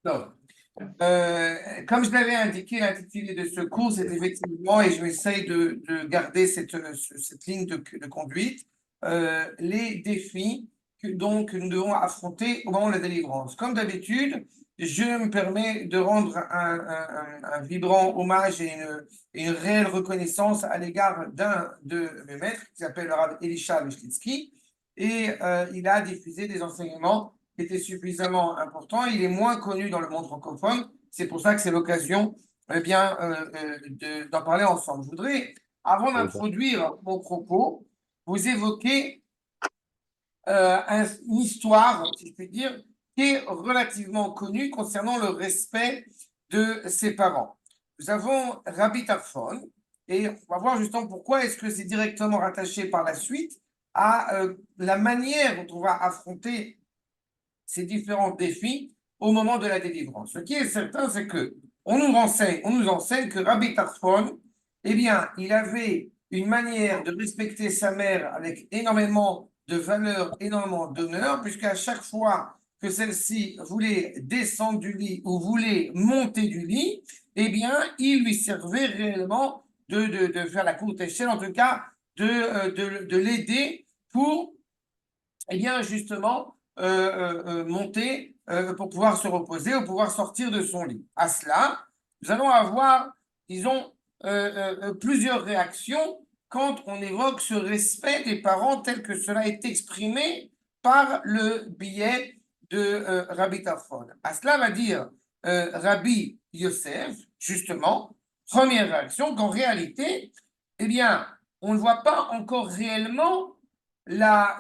Donc, comme je l'avais indiqué, l'intitulé de ce cours, c'est effectivement, et je m'essaye de garder cette ligne de conduite, les défis que nous devons affronter au moment de la délivrance. Comme d'habitude, je me permets de rendre un vibrant hommage et une réelle reconnaissance à l'égard d'un de mes maîtres, qui s'appelle le Rav Elisha Vishlitsky, et il a diffusé des enseignements qui était suffisamment important. Il est moins connu dans le monde francophone. C'est pour ça que c'est l'occasion d'en parler ensemble. Je voudrais, avant d'introduire mon propos, vous évoquer une histoire, si je puis dire, qui est relativement connue concernant le respect de ses parents. Nous avons Rabbi Tarfon, et on va voir justement pourquoi est-ce que c'est directement rattaché par la suite à la manière dont on va affronter ces différents défis au moment de la délivrance. Ce qui est certain, c'est que on nous enseigne que Rabbi Tarfon, eh bien, il avait une manière de respecter sa mère avec énormément de valeur, énormément d'honneur, puisqu'à chaque fois que celle-ci voulait descendre du lit ou voulait monter du lit, eh bien, il lui servait réellement de faire la courte échelle, en tout cas, de l'aider pour eh bien, justement, monter pour pouvoir se reposer ou pouvoir sortir de son lit. À cela, nous allons avoir, disons, plusieurs réactions quand on évoque ce respect des parents tel que cela est exprimé par le billet de Rabbi Tarfon. À cela va dire Rabbi Yosef, justement, première réaction, qu'en réalité, eh bien, on ne voit pas encore réellement la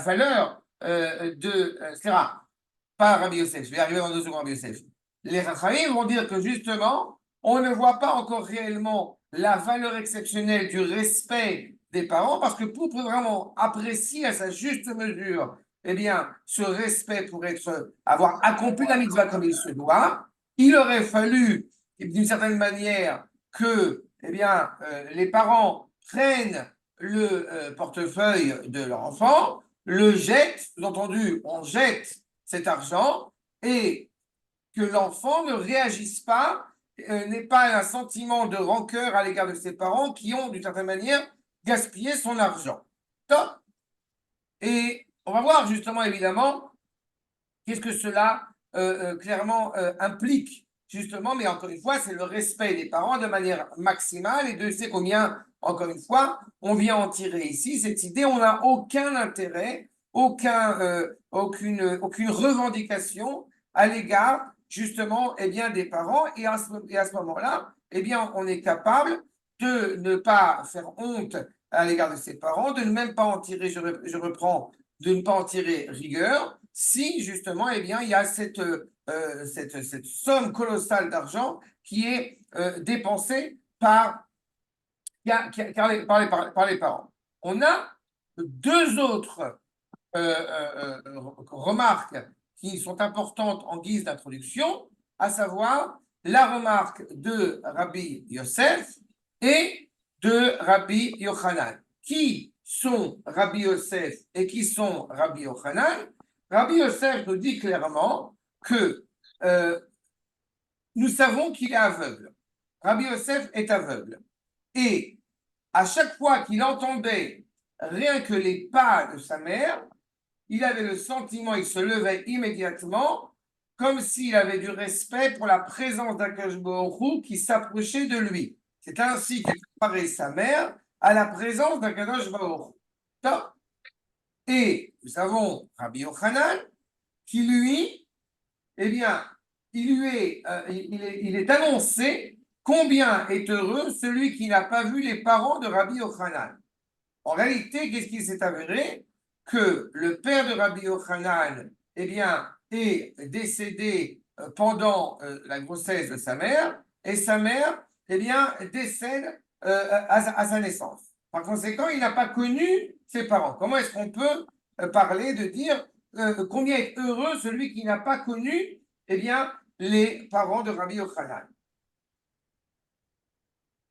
valeur c'est rare, pas Rabbi Yosef, je vais arriver dans 2 secondes, Rabbi Yosef. Les Rachamim vont dire que justement, on ne voit pas encore réellement la valeur exceptionnelle du respect des parents, parce que pour vraiment apprécier à sa juste mesure, eh bien, ce respect pour avoir accompli la mitzvah comme il se doit, il aurait fallu, d'une certaine manière, que eh bien, les parents prennent le portefeuille de leur enfant, le jette, sous-entendu, on jette cet argent et que l'enfant ne réagisse pas, n'ait pas un sentiment de rancœur à l'égard de ses parents qui ont, d'une certaine manière, gaspillé son argent. Top. Et on va voir justement, évidemment, qu'est-ce que cela clairement implique, justement, mais encore une fois, c'est le respect des parents de manière maximale et de c'est combien, encore une fois, on vient en tirer ici cette idée, on n'a aucun intérêt, aucune revendication à l'égard, justement, eh bien, des parents, et à ce moment-là, eh bien, on est capable de ne pas faire honte à l'égard de ses parents, de ne même pas en tirer, je reprends, de ne pas en tirer rigueur, si justement, eh bien, il y a cette somme colossale d'argent qui est dépensée par les parents. On a 2 autres remarques qui sont importantes en guise d'introduction, à savoir la remarque de Rabbi Yosef et de Rabbi Yochanan. Qui sont Rabbi Yosef et qui sont Rabbi Yochanan? Rabbi Yosef nous dit clairement que nous savons qu'il est aveugle. Rabbi Yosef est aveugle. Et à chaque fois qu'il entendait rien que les pas de sa mère, il avait le sentiment, il se levait immédiatement, comme s'il avait du respect pour la présence d'Akash Baruch qui s'approchait de lui. C'est ainsi qu'il comparait sa mère à la présence d'Akadosh Baruch. Et nous avons Rabbi Yochanan qui, lui, eh bien, il est annoncé combien est heureux celui qui n'a pas vu les parents de Rabbi Yochanan. En réalité, qu'est-ce qui s'est avéré? Que le père de Rabbi Yochanan, eh bien, est décédé pendant la grossesse de sa mère, et sa mère, eh bien, décède à sa naissance. Par conséquent, il n'a pas connu ses parents. Comment est-ce qu'on peut parler de dire combien est heureux celui qui n'a pas connu, eh bien, les parents de Rabbi Yochanan?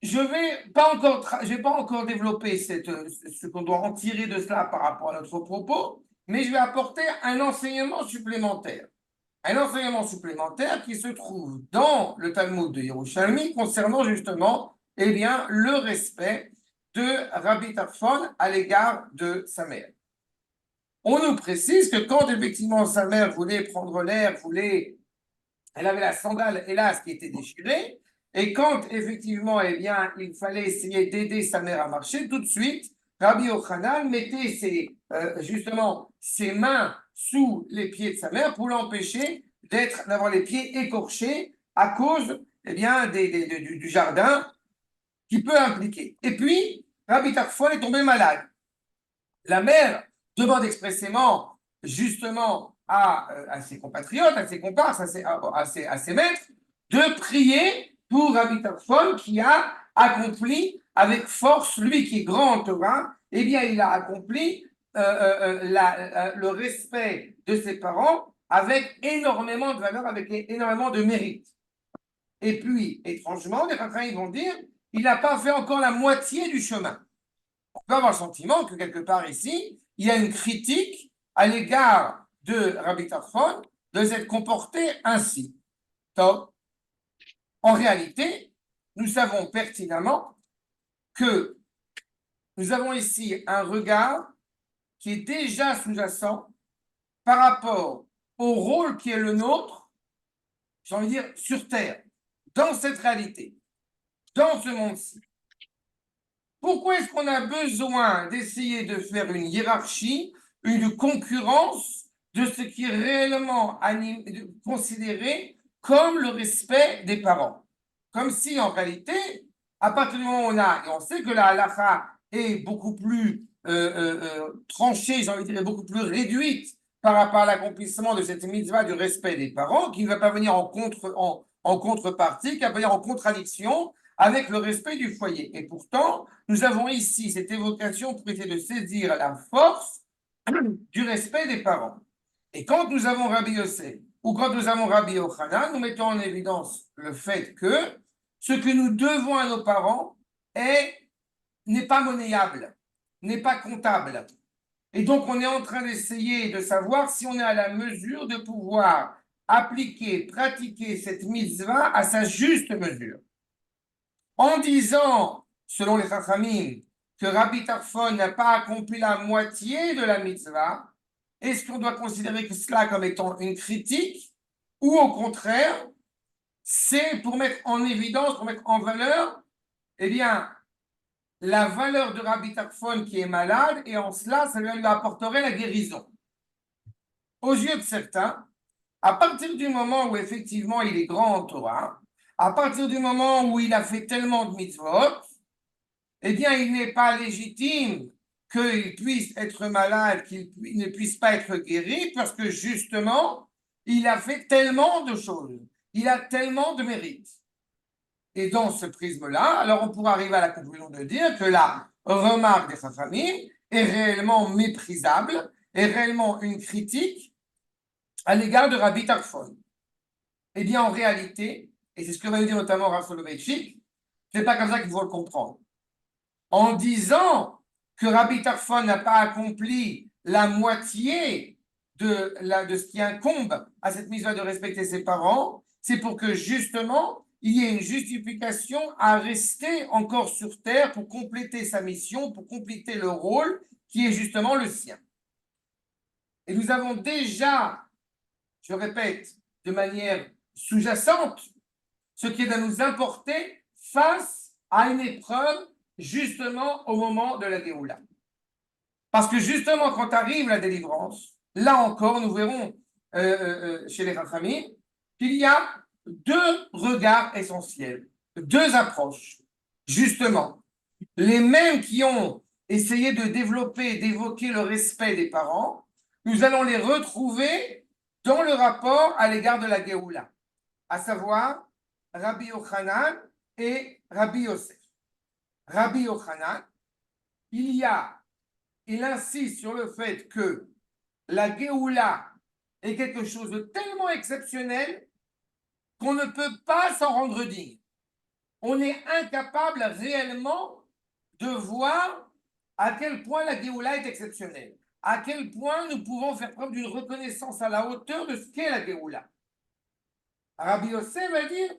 Je vais pas encore développer ce qu'on doit en tirer de cela par rapport à notre propos, mais je vais apporter un enseignement supplémentaire. un enseignement supplémentaire qui se trouve dans le Talmud de Yerushalmi concernant justement, eh bien, le respect de Rabbi Tarfon à l'égard de sa mère. On nous précise que quand effectivement sa mère voulait prendre l'air, elle avait la sandale, hélas, qui était déchirée, et quand effectivement, eh bien, il fallait essayer d'aider sa mère à marcher, tout de suite, Rabbi Yochanan mettait justement ses mains sous les pieds de sa mère pour l'empêcher d'avoir les pieds écorchés à cause, eh bien, du jardin qui peut impliquer. Et puis, Rabbi Tarfon est tombé malade. La mère demande expressément, justement, à ses compatriotes, à ses comparses, à ses maîtres, de prier pour Rabbi Tarfon qui a accompli avec force, lui qui est grand en Torah, eh bien, il a accompli le respect de ses parents avec énormément de valeur, avec énormément de mérite. Et puis, étrangement, les rabbins vont dire, il n'a pas fait encore la moitié du chemin. On peut avoir le sentiment que quelque part ici, il y a une critique à l'égard de Rabbi Tarfon de s'être comporté ainsi. Donc, en réalité, nous savons pertinemment que nous avons ici un regard qui est déjà sous-jacent par rapport au rôle qui est le nôtre, j'ai envie de dire, sur Terre, dans cette réalité, dans ce monde-ci. Pourquoi est-ce qu'on a besoin d'essayer de faire une hiérarchie, une concurrence de ce qui est réellement considéré comme le respect des parents? Comme si en réalité, à partir du moment où et on sait que la halakha est beaucoup plus tranchée, j'ai envie de dire, beaucoup plus réduite par rapport à l'accomplissement de cette mitzvah du respect des parents, qui ne va pas venir en contrepartie, qui va venir en contradiction avec le respect du foyer. Et pourtant, nous avons ici cette évocation pour essayer de saisir la force du respect des parents. Et quand nous avons Rabbi Yosef ou quand nous avons Rabbi Yochanan, nous mettons en évidence le fait que ce que nous devons à nos parents n'est pas monnayable, n'est pas comptable. Et donc, on est en train d'essayer de savoir si on est à la mesure de pouvoir appliquer, pratiquer cette mitzvah à sa juste mesure. En disant, selon les Chachamim, que Rabbi Tarfon n'a pas accompli la moitié de la mitzvah, est-ce qu'on doit considérer que cela comme étant une critique ou au contraire, c'est pour mettre en évidence, pour mettre en valeur, eh bien, la valeur de Rabbi Tarfon qui est malade et en cela, ça lui apporterait la guérison. Aux yeux de certains, à partir du moment où effectivement il est grand en Torah, à partir du moment où il a fait tellement de mitzvot, eh bien, il n'est pas légitime qu'il puisse être malade, qu'il ne puisse pas être guéri, parce que justement, il a fait tellement de choses, il a tellement de mérites. Et dans ce prisme-là, alors on pourra arriver à la conclusion de dire que la remarque des Chachamim est réellement méprisable, est réellement une critique à l'égard de Rabbi Tarfon. Eh bien, en réalité, et c'est ce que va nous dire notamment Rav Soloveitchik, c'est pas comme ça qu'il faut le comprendre. En disant que Rabbi Tarfon n'a pas accompli la moitié de ce qui incombe à cette mise de respecter ses parents, c'est pour que justement il y ait une justification à rester encore sur terre pour compléter sa mission, pour compléter le rôle qui est justement le sien. Et nous avons déjà, je répète, de manière sous-jacente, ce qui est à nous importer face à une épreuve justement au moment de la Géoula. Parce que justement, quand arrive la délivrance, là encore, nous verrons chez les Rachamim qu'il y a deux regards essentiels, deux approches. Justement, les mêmes qui ont essayé de développer, d'évoquer le respect des parents, nous allons les retrouver dans le rapport à l'égard de la Géoula, à savoir Rabbi Yochanan et Rabbi Yosef. Rabbi Yochanan, il insiste sur le fait que la Géoula est quelque chose de tellement exceptionnel qu'on ne peut pas s'en rendre digne. On est incapable réellement de voir à quel point la Géoula est exceptionnelle. à quel point nous pouvons faire preuve d'une reconnaissance à la hauteur de ce qu'est la Géoula. Rabbi Yosef va dire,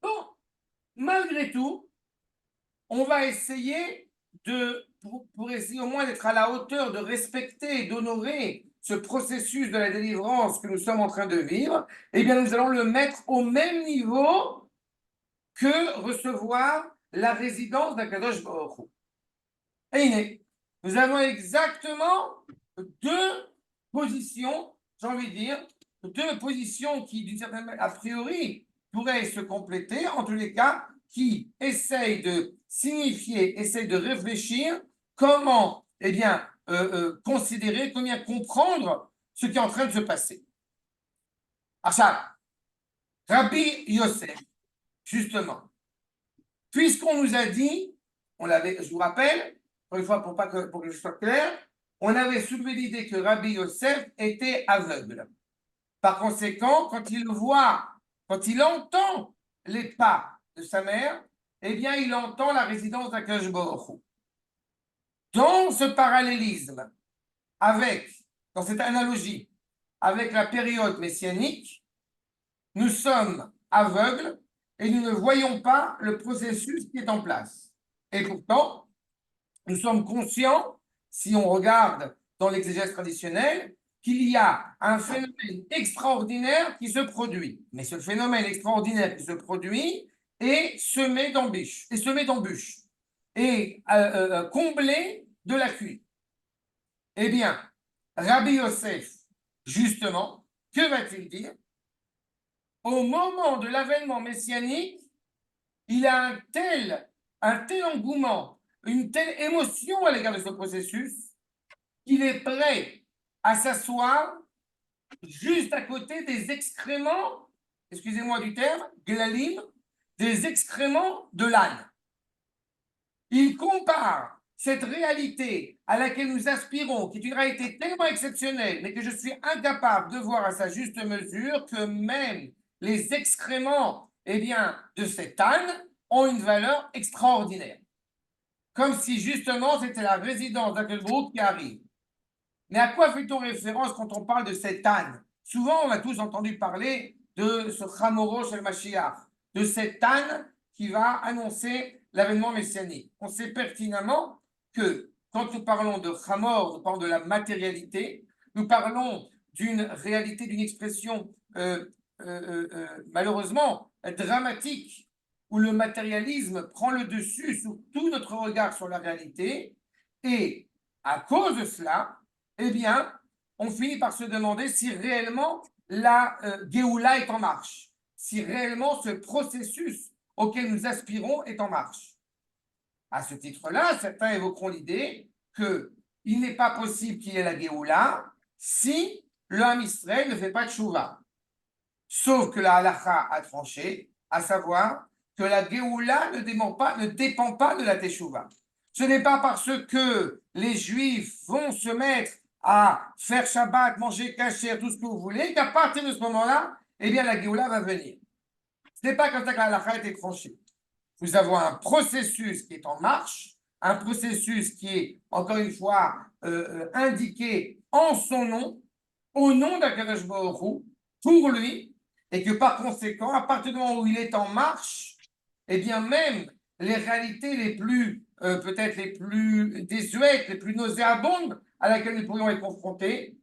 bon, malgré tout, on va essayer pour essayer au moins d'être à la hauteur, de respecter et d'honorer ce processus de la délivrance que nous sommes en train de vivre, eh bien, nous allons le mettre au même niveau que recevoir la résidence d'Akadosh Baruch Hu. Et nous avons exactement deux positions, j'ai envie de dire, deux positions qui, d'une certaine manière, a priori, pourraient se compléter, en tous les cas, qui essayent de signifier, essayent de réfléchir comment, eh bien, considérer, comment comprendre ce qui est en train de se passer. Ça, Rabbi Yosef, justement, puisqu'on nous a dit, on l'avait, je vous rappelle, pour une fois, pour que je sois clair, on avait soulevé l'idée que Rabbi Yosef était aveugle. Par conséquent, quand il voit, quand il entend les pas de sa mère, eh bien, il entend la résidence d'Akadosh Baruch Hu. Dans ce parallélisme, dans cette analogie, avec la période messianique, nous sommes aveugles et nous ne voyons pas le processus qui est en place. Et pourtant, nous sommes conscients, si on regarde dans l'exégèse traditionnelle, qu'il y a un phénomène extraordinaire qui se produit. Mais ce phénomène extraordinaire qui se produit est semé d'embûches, et comblé de lacunes. Eh bien, Rabbi Yosef, justement, que va-t-il dire? Au moment de l'avènement messianique, il a un tel engouement, une telle émotion à l'égard de ce processus, qu'il est prêt à s'asseoir juste à côté des excréments, excusez-moi du terme, glalim, des excréments de l'âne. Il compare cette réalité à laquelle nous aspirons, qui est une réalité tellement exceptionnelle, mais que je suis incapable de voir à sa juste mesure, que même les excréments, eh bien, de cet âne ont une valeur extraordinaire. Comme si justement c'était la résidence d'un groupe qui arrive. Mais à quoi fait-on référence quand on parle de cet âne? Souvent, on a tous entendu parler de ce Chamoro Shel Mashiach, de cet âne qui va annoncer l'avènement messianique. On sait pertinemment que quand nous parlons de Chamor, nous parlons de la matérialité, nous parlons d'une réalité, d'une expression malheureusement dramatique, où le matérialisme prend le dessus sur tout notre regard sur la réalité, et à cause de cela, eh bien, on finit par se demander si réellement la Géoula est en marche, si réellement ce processus auquel nous aspirons est en marche. À ce titre-là, certains évoqueront l'idée qu'il n'est pas possible qu'il y ait la Géoula si le Ham Israël ne fait pas de Tchouva. Sauf que la Halacha a tranché, à savoir que la Géoula ne dépend pas de la Teshuvah. Ce n'est pas parce que les Juifs vont se mettre à faire Shabbat, manger kasher, tout ce que vous voulez, qu'à partir de ce moment-là, eh bien, la Géoula va venir. Ce n'est pas comme ça que la Halacha a été tranchée. Nous avons un processus qui est en marche, un processus qui est, encore une fois, indiqué en son nom, au nom d'Akadosh Baruch Hu, pour lui, et que par conséquent, à partir du moment où il est en marche, eh bien même les réalités les plus, peut-être les plus désuètes, les plus nauséabondes à laquelle nous pourrions être confrontés,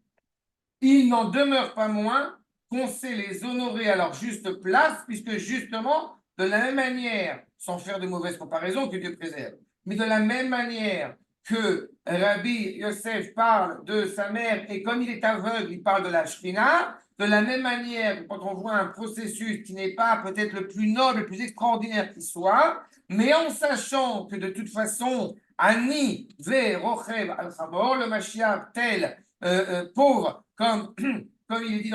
il n'en demeure pas moins qu'on sait les honorer à leur juste place, puisque justement, de la même manière, sans faire de mauvaises comparaisons, que Dieu préserve, mais de la même manière que Rabbi Yosef parle de sa mère, et comme il est aveugle, il parle de la Shrina, de la même manière, quand on voit un processus qui n'est pas peut-être le plus noble, le plus extraordinaire qui soit, mais en sachant que de toute façon, Ani ve Rochev al-Chamor, le Mashiach tel pauvre, comme il est dit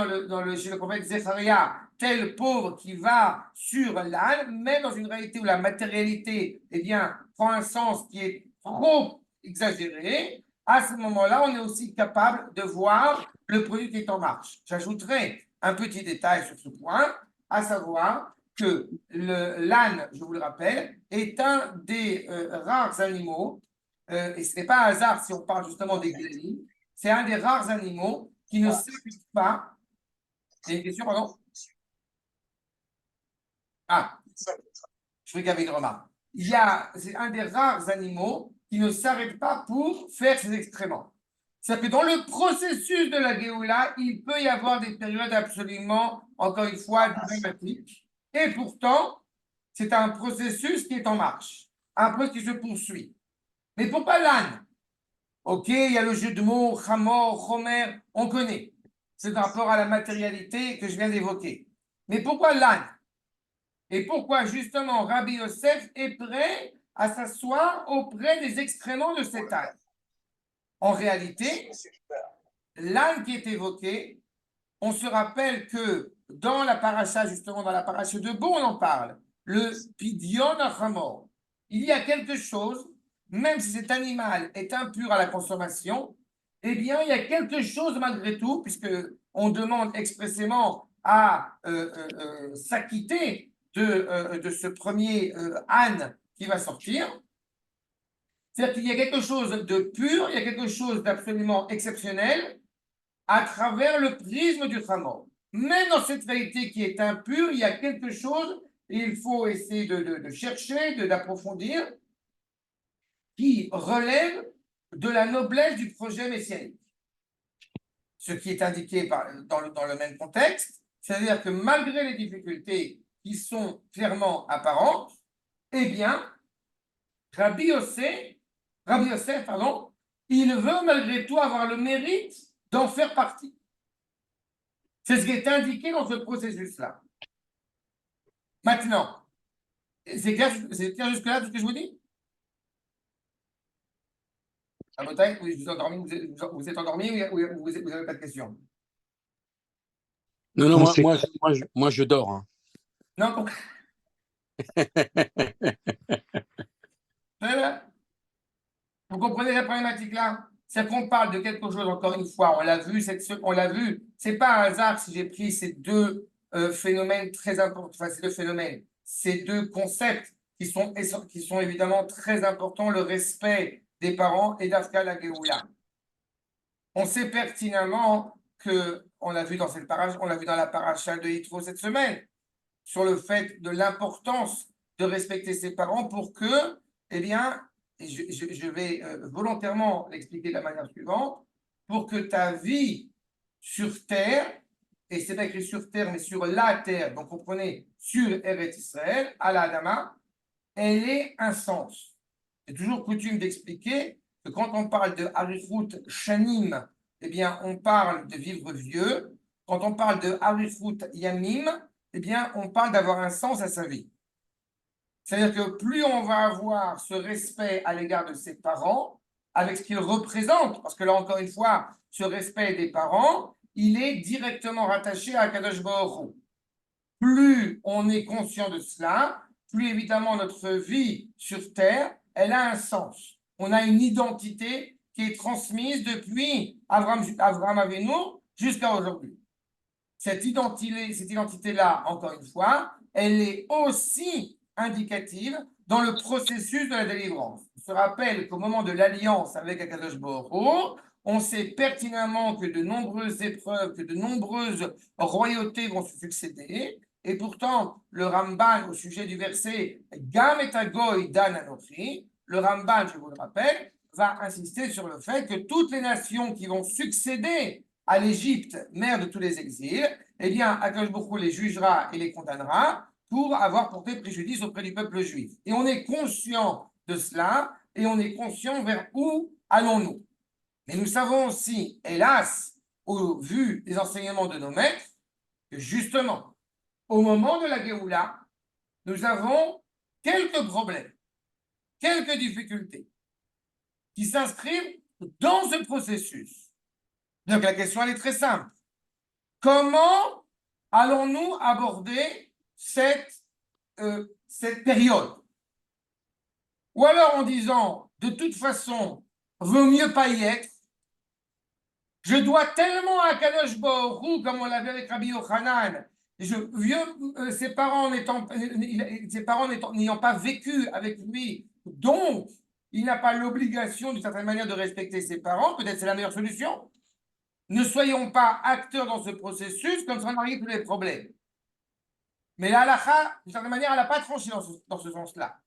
chez le prophète Zécharia, tel pauvre qui va sur l'âne, même dans une réalité où la matérialité eh bien, prend un sens qui est trop exagéré, à ce moment-là, on est aussi capable de voir le produit qui est en marche. J'ajouterai un petit détail sur ce point, à savoir que l'âne, je vous le rappelle, est un des rares animaux, et ce n'est pas un hasard si on parle justement des glénies, c'est un des rares animaux qui ne s'applique pas. Il y a une question, pardon? Ah, je croyais qu'il y avait une remarque. C'est un des rares animaux qui ne s'arrête pas pour faire ses excréments. C'est-à-dire que dans le processus de la Géoula, il peut y avoir des périodes absolument, encore une fois, dramatiques. Et pourtant, c'est un processus qui est en marche, un processus qui se poursuit. Mais pourquoi l'âne? Ok, il y a le jeu de mots, Hamor, Homer, on connaît. C'est par rapport à la matérialité que je viens d'évoquer. Mais pourquoi l'âne? Et pourquoi justement Rabbi Yosef est prêt à s'asseoir auprès des excréments de cet âne? En réalité, l'âne qui est évoqué, on se rappelle que dans la paracha, justement dans la paracha de Bo, on en parle, le Pidyon Achamor. Il y a quelque chose, même si cet animal est impur à la consommation, eh bien, il y a quelque chose malgré tout, puisque on demande expressément à s'acquitter de ce premier âne qui va sortir. C'est-à-dire qu'il y a quelque chose de pur, il y a quelque chose d'absolument exceptionnel à travers le prisme du Hamor. Même dans cette vérité qui est impure, il y a quelque chose, et il faut essayer de chercher, d'approfondir, qui relève de la noblesse du projet messianique. Ce qui est indiqué dans le même contexte, c'est-à-dire que malgré les difficultés qui sont clairement apparentes, eh bien, Rabbi Yosef, il veut malgré tout avoir le mérite d'en faire partie. C'est ce qui est indiqué dans ce processus-là. Maintenant, c'est clair jusque-là tout ce que je vous dis? À votre avis, vous êtes endormi, vous êtes endormi ou vous n'avez pas de questions? Non, non, moi, je dors. Hein. Non, vous comprenez la problématique là? C'est qu'on parle de quelque chose, encore une fois, on l'a vu, c'est pas un hasard si j'ai pris ces deux phénomènes très importants, enfin ces deux phénomènes, ces deux concepts qui sont évidemment très importants, le respect des parents et d'Afka la Géoula. On sait pertinemment que, on l'a vu dans on l'a vu dans la paracha de Yitro cette semaine, sur le fait de l'importance de respecter ses parents pour que, eh bien, et je vais volontairement l'expliquer de la manière suivante, pour que ta vie sur terre, et c'est pas écrit sur terre, mais sur la terre, donc comprenez, sur Eretz Israël, à la Adama, elle ait un sens. C'est toujours coutume d'expliquer que quand on parle de Arichut Shanim, eh bien, on parle de vivre vieux. Quand on parle de Arichut Yamim, eh bien, on parle d'avoir un sens à sa vie. C'est-à-dire que plus on va avoir ce respect à l'égard de ses parents, avec ce qu'ils représentent, parce que là, encore une fois, ce respect des parents, il est directement rattaché à Kadosh Baruch Hu. Plus on est conscient de cela, plus évidemment notre vie sur Terre, elle a un sens. On a une identité qui est transmise depuis Abraham Avinu jusqu'à aujourd'hui. Cette identité-là, encore une fois, elle est aussi indicative dans le processus de la délivrance. On se rappelle qu'au moment de l'alliance avec Akadosh Baruch Hu, on sait pertinemment que de nombreuses épreuves, que de nombreuses royautés vont se succéder. Et pourtant, le Ramban, au sujet du verset Gam et Agoy Dan Anochi, le Ramban, je vous le rappelle, va insister sur le fait que toutes les nations qui vont succéder à l'Égypte, mère de tous les exils, eh bien, Akadosh Baruch Hu les jugera et les condamnera pour avoir porté préjudice auprès du peuple juif. Et on est conscient de cela, et on est conscient vers où allons-nous. Mais nous savons aussi, hélas, au vu des enseignements de nos maîtres, que justement, au moment de la Géoula, nous avons quelques problèmes, quelques difficultés qui s'inscrivent dans ce processus. Donc la question, elle est très simple. Comment allons-nous aborder cette période? Ou alors en disant, de toute façon, vaut mieux pas y être. Je dois tellement à Kadosh Baruch Hu, comme on l'avait avec Rabbi Yochanan, ses parents n'ayant pas vécu avec lui, donc il n'a pas l'obligation d'une certaine manière de respecter ses parents, peut-être c'est la meilleure solution. ne soyons pas acteurs dans ce processus, comme ça on arrive tous les problèmes. Mais la halakha, d'une certaine manière, elle n'a pas tranché dans ce sens-là.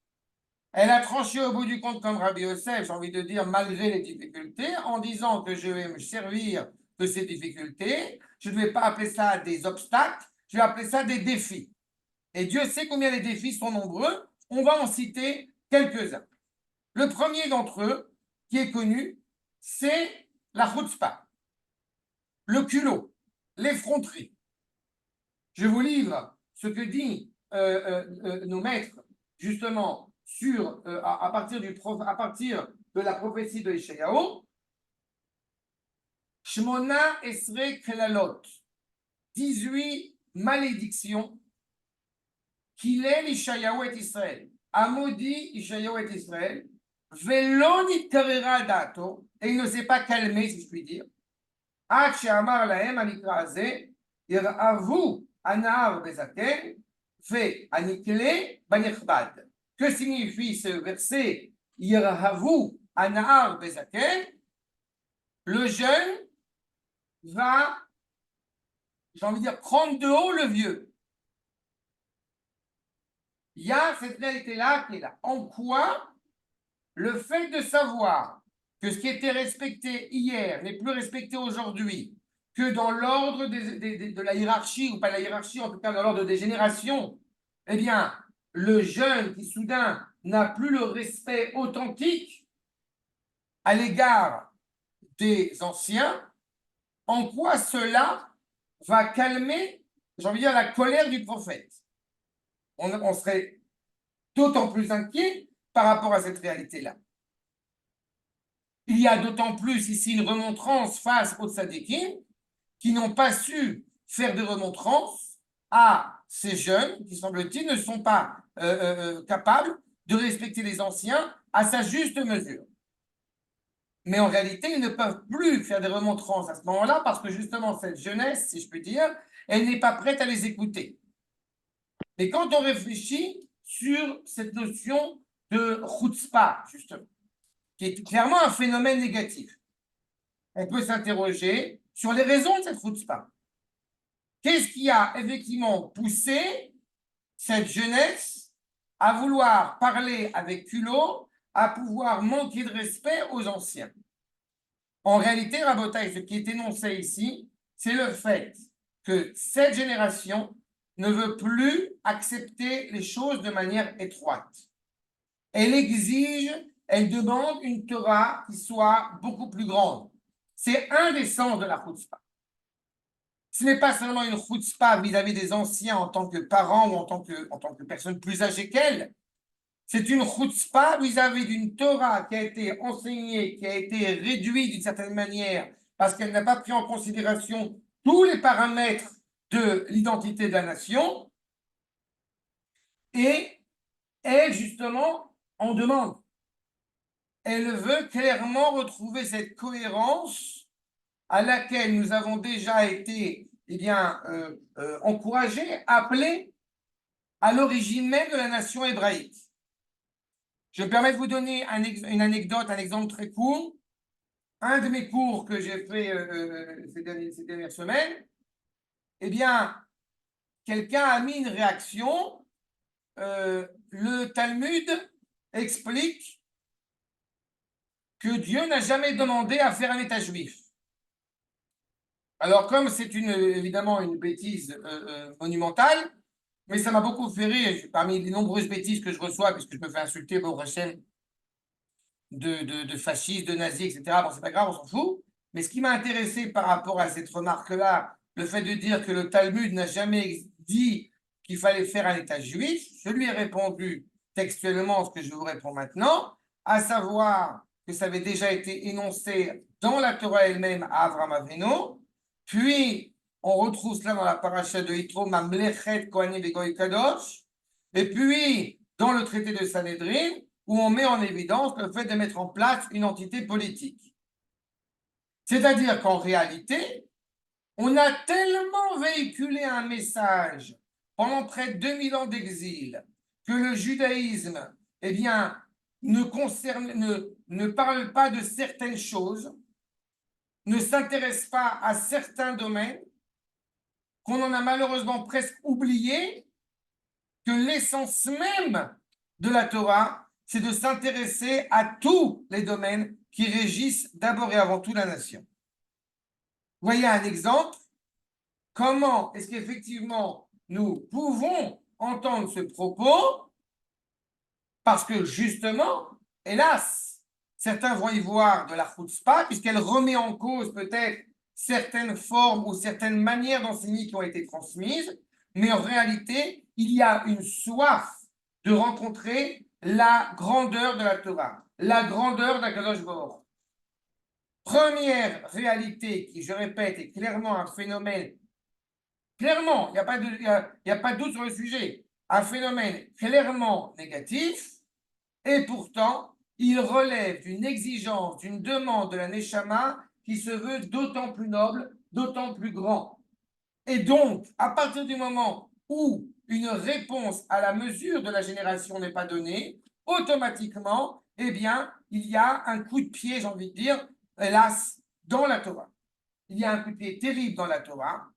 Elle a tranché au bout du compte comme Rabbi Yosef, j'ai envie de dire, malgré les difficultés, en disant que je vais me servir de ces difficultés. Je ne vais pas appeler ça des obstacles, je vais appeler ça des défis. Et Dieu sait combien les défis sont nombreux. On va en citer quelques-uns. Le premier d'entre eux, qui est connu, c'est la chutzpah, le culot, l'effronterie. Je vous livre ce que disent nos maîtres, justement, à partir de la prophétie de Ishayahu. Shmona esre klalot, 18 malédictions qu'il est l'Ishayahu et Israël. A maudit Ishayahu et Israël, velo nitkarera dato, et il ne s'est pas calmé, si je puis dire. Ad she'amar lahem anikra hazeh, yir'avu anar bezaken, ve anikle banichbad. Que signifie ce verset? Yir'avu anar bezaken. Le jeune va, j'ai envie de dire, prendre de haut le vieux. Il y a cette réalité-là qui est là. En quoi le fait de savoir que ce qui était respecté hier n'est plus respecté aujourd'hui, que dans l'ordre de la hiérarchie, ou pas la hiérarchie, en tout cas dans l'ordre des générations, eh bien, le jeune qui soudain n'a plus le respect authentique à l'égard des anciens, en quoi cela va calmer, j'ai envie de dire, la colère du prophète. On serait d'autant plus inquiet par rapport à cette réalité-là. Il y a d'autant plus ici une remontrance face aux tzadikim qui n'ont pas su faire de remontrance à ces jeunes qui, semble-t-il, ne sont pas capables de respecter les anciens à sa juste mesure. Mais en réalité, ils ne peuvent plus faire des remontrances à ce moment-là parce que justement, cette jeunesse, si je puis dire, elle n'est pas prête à les écouter. Mais quand on réfléchit sur cette notion de chutzpah, justement, qui est clairement un phénomène négatif, on peut s'interroger sur les raisons de cette chutzpah. Qu'est-ce qui a effectivement poussé cette jeunesse à vouloir parler avec culot, à pouvoir manquer de respect aux anciens? En réalité, Rabotai, ce qui est énoncé ici, c'est le fait que cette génération ne veut plus accepter les choses de manière étroite. Elle exige, elle demande une Torah qui soit beaucoup plus grande. C'est un des sens de la chutzpah. Ce n'est pas seulement une chutzpah vis-à-vis des anciens en tant que parents ou en tant que personne plus âgée qu'elle. C'est une chutzpah vis-à-vis d'une Torah qui a été enseignée, qui a été réduite d'une certaine manière parce qu'elle n'a pas pris en considération tous les paramètres de l'identité de la nation. Et elle, justement, en demande. Elle veut clairement retrouver cette cohérence à laquelle nous avons déjà été encouragés, appelés à l'origine même de la nation hébraïque. Je me permets de vous donner une anecdote, un exemple très court. Un de mes cours que j'ai fait ces dernières semaines, eh bien, quelqu'un a mis une réaction. Le Talmud explique que Dieu n'a jamais demandé à faire un État juif. Alors, comme c'est évidemment une bêtise monumentale, mais ça m'a beaucoup fait rire, parmi les nombreuses bêtises que je reçois, puisque je me fais insulter au prochain de fascistes, de nazis, etc. Bon, c'est pas grave, on s'en fout. Mais ce qui m'a intéressé par rapport à cette remarque-là, le fait de dire que le Talmud n'a jamais dit qu'il fallait faire un État juif, je lui ai répondu textuellement ce que je vous réponds maintenant, à savoir que ça avait déjà été énoncé dans la Torah elle-même à Avraham Avinu, puis on retrouve cela dans la paracha de Yitro, Mamlechet Kohanim Vegoy Kadosh, et puis dans le traité de Sanhedrin, où on met en évidence le fait de mettre en place une entité politique. C'est-à-dire qu'en réalité, on a tellement véhiculé un message pendant près de 2000 ans d'exil que le judaïsme, eh bien, ne parle pas de certaines choses, ne s'intéresse pas à certains domaines, qu'on en a malheureusement presque oublié, que l'essence même de la Torah, c'est de s'intéresser à tous les domaines qui régissent d'abord et avant tout la nation. Voyez un exemple. Comment est-ce qu'effectivement nous pouvons entendre ce propos? Parce que justement, hélas, certains vont y voir de la chutzpah, puisqu'elle remet en cause peut-être certaines formes ou certaines manières d'enseigner qui ont été transmises, mais en réalité, il y a une soif de rencontrer la grandeur de la Torah, la grandeur d'Akadosh Baruch. Première réalité qui, je répète, est clairement un phénomène, clairement, il n'y a pas de doute sur le sujet, un phénomène clairement négatif, et pourtant, il relève d'une exigence, d'une demande de la Neshama qui se veut d'autant plus noble, d'autant plus grand. Et donc, à partir du moment où une réponse à la mesure de la génération n'est pas donnée, automatiquement, eh bien, il y a un coup de pied, j'ai envie de dire, hélas, dans la Torah. Il y a un coup de pied terrible dans la Torah,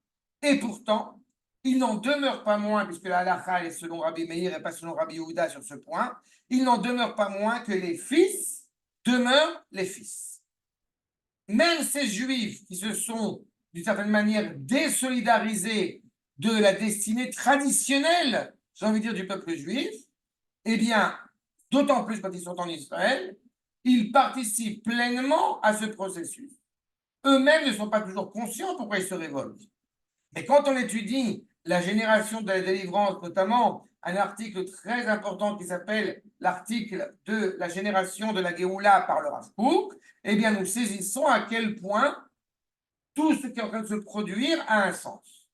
et pourtant, il n'en demeure pas moins, puisque la halakha est selon Rabbi Meir et pas selon Rabbi Yehuda sur ce point, il n'en demeure pas moins que les fils demeurent les fils. Même ces juifs qui se sont, d'une certaine manière, désolidarisés de la destinée traditionnelle, j'ai envie de dire, du peuple juif, eh bien, d'autant plus quand ils sont en Israël, ils participent pleinement à ce processus. Eux-mêmes ne sont pas toujours conscients pourquoi ils se révoltent. Mais quand on étudie la génération de la délivrance, notamment un article très important qui s'appelle l'article de la génération de la Géoula par le Rav Kook, eh bien, nous saisissons à quel point tout ce qui est en train de se produire a un sens.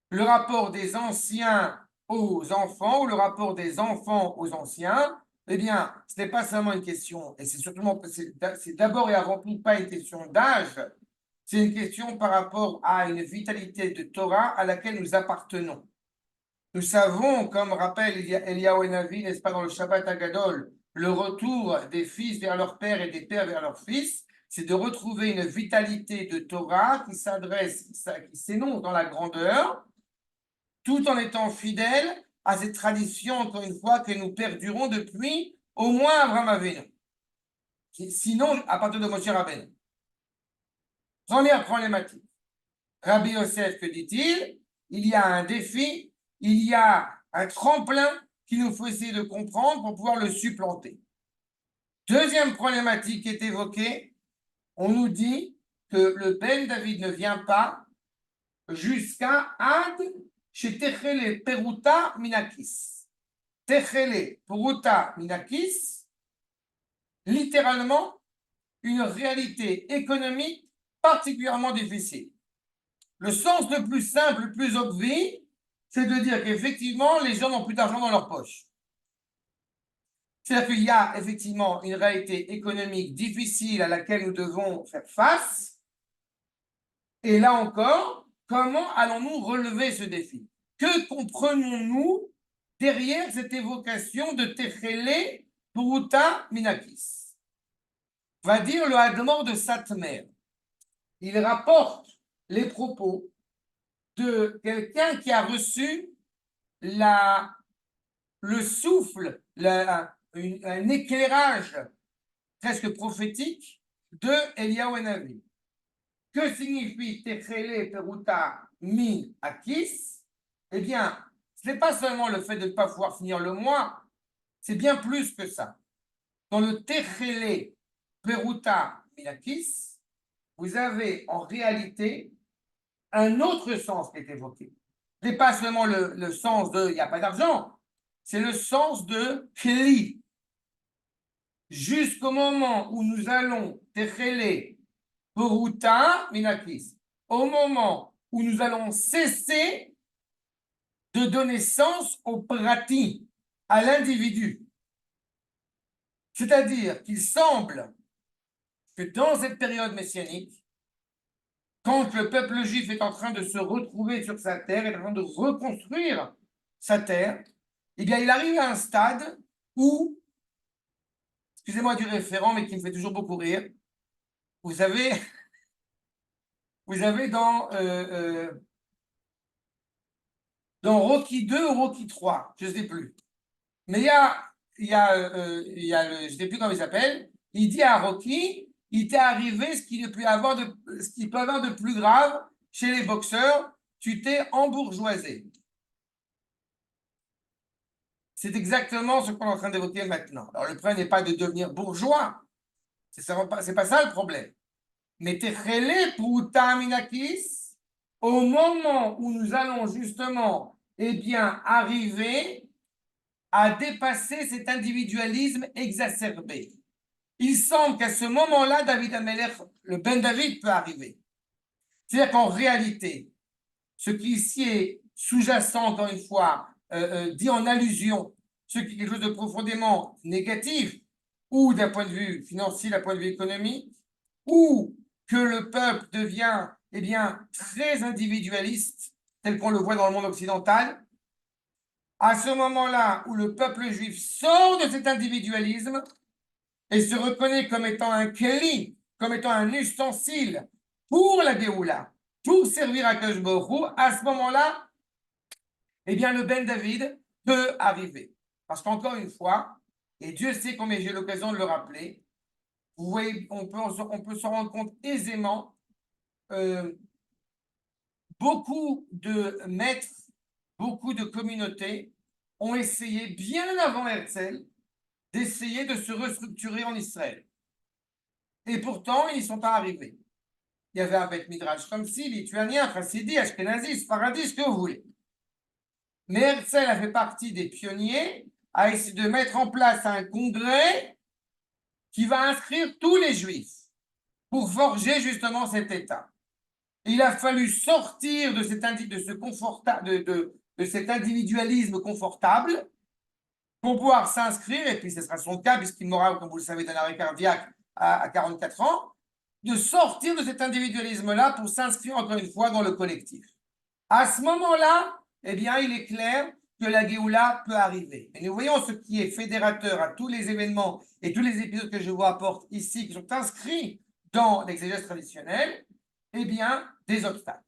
Le rapport des anciens aux enfants ou le rapport des enfants aux anciens, eh bien, ce n'est pas seulement une question, et c'est d'abord et avant tout pas une question d'âge, c'est une question par rapport à une vitalité de Torah à laquelle nous appartenons. Nous savons, comme rappelle Eliyahu Navi, n'est-ce pas, dans le Shabbat Agadol, le retour des fils vers leur père et des pères vers leurs fils, c'est de retrouver une vitalité de Torah qui s'énonce dans la grandeur, tout en étant fidèle à cette tradition, encore une fois, que nous perdurons depuis au moins Abraham Avinu. Sinon, à partir de Moshe Rabbeinu. Première problématique. Rabbi Yosef, que dit-il? Il y a un défi, il y a un tremplin qu'il nous faut essayer de comprendre pour pouvoir le supplanter. Deuxième problématique qui est évoquée, on nous dit que le Ben David ne vient pas jusqu'à Ad chez Techele Peruta Minakis. Techele Peruta Minakis, littéralement, une réalité économique particulièrement difficile. Le sens le plus simple, le plus obvieux, c'est de dire qu'effectivement, les gens n'ont plus d'argent dans leur poche. C'est-à-dire qu'il y a effectivement une réalité économique difficile à laquelle nous devons faire face. Et là encore, comment allons-nous relever ce défi? Que comprenons-nous derrière cette évocation de Techele Puruta Minakis? Va dire le Hadmor de Satmer. Il rapporte les propos de quelqu'un qui a reçu le souffle, un éclairage presque prophétique de Eliyahu Navi. Que signifie Techele Peruta Min Akis? Eh bien, ce n'est pas seulement le fait de ne pas pouvoir finir le mois, c'est bien plus que ça. Dans le Techele Peruta Min Akis, vous avez en réalité un autre sens qui est évoqué. Ce n'est pas seulement le sens de « il n'y a pas d'argent », c'est le sens de « kli ». Jusqu'au moment où nous allons techele peruta minakis, au moment où nous allons cesser de donner sens au prati, à l'individu. C'est-à-dire qu'il semble que dans cette période messianique, quand le peuple juif est en train de se retrouver sur sa terre, est en train de reconstruire sa terre, eh bien, il arrive à un stade où, excusez-moi du référent, mais qui me fait toujours beaucoup rire, vous savez, vous avez dans Rocky 2 ou Rocky 3, je ne sais plus. Mais je ne sais plus comment il s'appelle, il dit à Rocky, il t'est arrivé ce qu'il peut y avoir ce qu'il peut y avoir de plus grave chez les boxeurs, tu t'es embourgeoisé. C'est exactement ce qu'on est en train d'évoquer maintenant. Alors le problème n'est pas de devenir bourgeois, c'est pas ça le problème. Mais techele pruta minakis, au moment où nous allons justement, eh bien, arriver à dépasser cet individualisme exacerbé. Il semble qu'à ce moment-là, David Amelech, le Ben David peut arriver. C'est-à-dire qu'en réalité, ce qui ici est sous-jacent, encore une fois, dit en allusion, ce qui est quelque chose de profondément négatif, ou d'un point de vue financier, d'un point de vue économique, ou que le peuple devient, eh bien, très individualiste, tel qu'on le voit dans le monde occidental, à ce moment-là où le peuple juif sort de cet individualisme et se reconnaît comme étant un keli, comme étant un ustensile pour la Géoula, pour servir à Kadosh Baruch Hu, à ce moment-là, eh bien, le Ben David peut arriver. Parce qu'encore une fois, et Dieu sait combien j'ai l'occasion de le rappeler, vous voyez, on peut se rendre compte aisément, beaucoup de maîtres, beaucoup de communautés ont essayé, bien avant Herzl, d'essayer de se restructurer en Israël. Et pourtant, ils n'y sont pas arrivés. Il y avait un Beth Midrash comme si, lituanien, chassidi, ashkenazi, sfaradi, ce que vous voulez. Mais Herzl a fait partie des pionniers à essayer de mettre en place un congrès qui va inscrire tous les juifs pour forger justement cet État. Il a fallu sortir de cet individualisme confortable pour pouvoir s'inscrire, et puis ce sera son cas, puisqu'il mourra, comme vous le savez, d'un arrêt cardiaque à 44 ans, de sortir de cet individualisme-là pour s'inscrire encore une fois dans le collectif. À ce moment-là, eh bien, il est clair que la Géoula peut arriver. Et nous voyons ce qui est fédérateur à tous les événements et tous les épisodes que je vous apporte ici, qui sont inscrits dans l'exégèse traditionnelle, eh bien, des obstacles.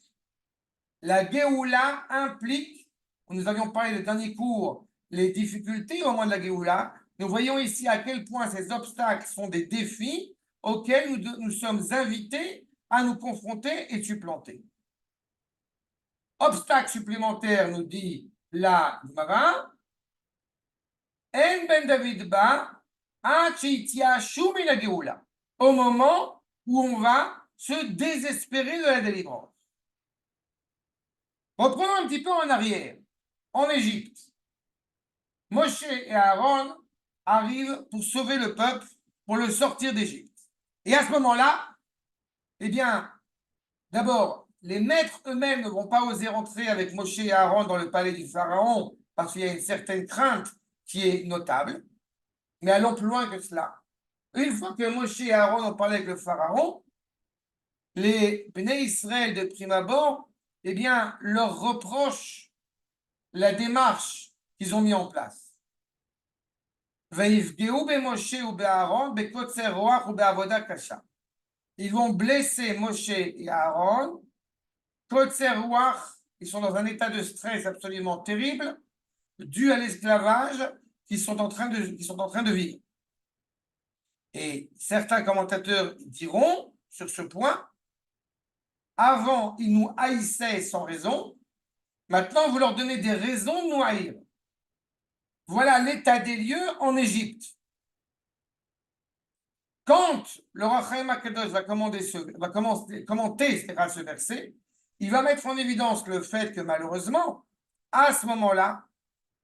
La Géoula implique, nous avions parlé le dernier cours, les difficultés au moment de la Géoula. Nous voyons ici à quel point ces obstacles sont des défis auxquels nous sommes invités à nous confronter et supplanter. Obstacle supplémentaire, nous dit la Gemara, En ben David ba, la Géoula, au moment où on va se désespérer de la délivrance. Reprenons un petit peu en arrière. En Égypte, Moshe et Aaron arrivent pour sauver le peuple, pour le sortir d'Égypte. Et à ce moment-là, eh bien, d'abord, les maîtres eux-mêmes ne vont pas oser rentrer avec Moshe et Aaron dans le palais du Pharaon parce qu'il y a une certaine crainte qui est notable. Mais allons plus loin que cela. Une fois que Moshe et Aaron ont parlé avec le Pharaon, les Bnei Israël de prime abord, eh bien, leur reprochent la démarche qu'ils ont mis en place. Ils vont blesser Moshe et Aaron. Ils sont dans un état de stress absolument terrible, dû à l'esclavage qu'ils sont en train de vivre. Et certains commentateurs diront sur ce point, avant, ils nous haïssaient sans raison, maintenant, vous leur donnez des raisons de nous haïr. Voilà l'état des lieux en Égypte. Quand le Rachaim HaKadosh va commenter ce verset, il va mettre en évidence le fait que malheureusement, à ce moment-là,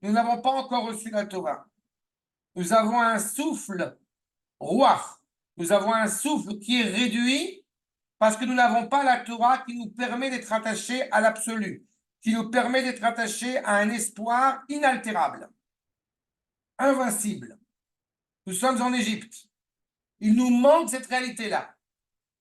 nous n'avons pas encore reçu la Torah. Nous avons un souffle roi. Nous avons un souffle qui est réduit parce que nous n'avons pas la Torah qui nous permet d'être attachés à l'absolu, qui nous permet d'être attachés à un espoir inaltérable, invincible. Nous sommes en Égypte. Il nous manque cette réalité-là.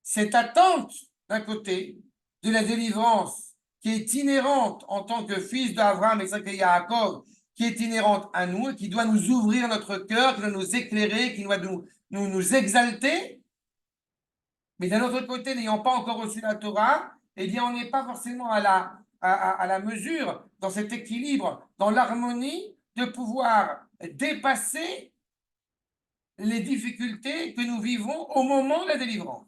Cette attente, d'un côté, de la délivrance qui est inhérente en tant que fils d'Abraham et de Yaakov, qui est inhérente à nous et qui doit nous ouvrir notre cœur, qui doit nous éclairer, qui doit nous exalter. Mais d'un autre côté, n'ayant pas encore reçu la Torah, eh bien, on n'est pas forcément à la mesure, dans cet équilibre, dans l'harmonie, de pouvoir dépasser les difficultés que nous vivons au moment de la délivrance.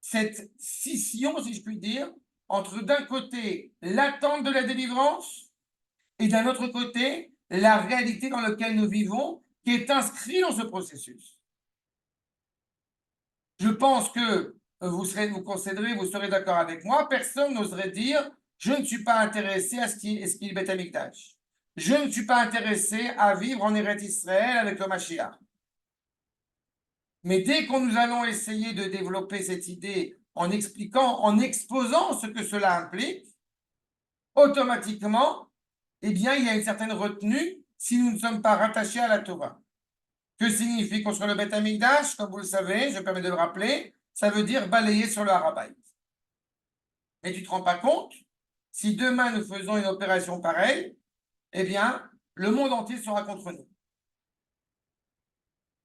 Cette scission, si je puis dire, entre d'un côté l'attente de la délivrance et d'un autre côté la réalité dans laquelle nous vivons, qui est inscrite dans ce processus. Je pense que vous serez d'accord avec moi, personne n'oserait dire je ne suis pas intéressé à ce qu'il y ait Beth Amikdash. Je ne suis pas intéressé à vivre en Eretz Israël avec le Mashiach. Mais dès qu'on nous allons essayer de développer cette idée en expliquant, en exposant ce que cela implique, automatiquement, eh bien, il y a une certaine retenue si nous ne sommes pas rattachés à la Torah. Que signifie construire le Beth Amikdash? Comme vous le savez, je me permets de le rappeler, ça veut dire balayer sur le Harabaït. Et tu ne te rends pas compte, si demain nous faisons une opération pareille, eh bien, le monde entier sera contre nous.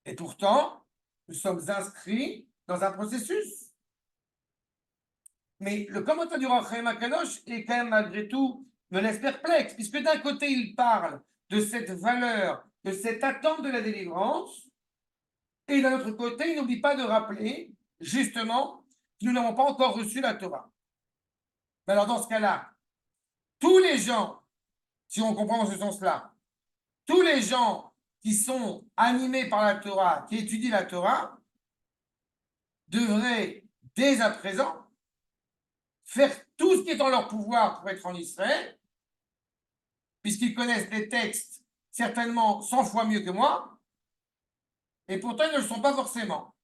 Et pourtant, nous sommes inscrits dans un processus. Mais le commentaire du Rav Chaim HaKadosh est quand même, malgré tout, me laisse perplexe, puisque d'un côté, il parle de cette valeur, de cette attente de la délivrance, et d'un autre côté, il n'oublie pas de rappeler, justement, que nous n'avons pas encore reçu la Torah. Mais alors, dans ce cas-là, tous les gens, si on comprend dans ce sens-là, tous les gens qui sont animés par la Torah, qui étudient la Torah, devraient, dès à présent, faire tout ce qui est en leur pouvoir pour être en Israël, puisqu'ils connaissent les textes certainement 100 fois mieux que moi, et pourtant ils ne le sont pas forcément.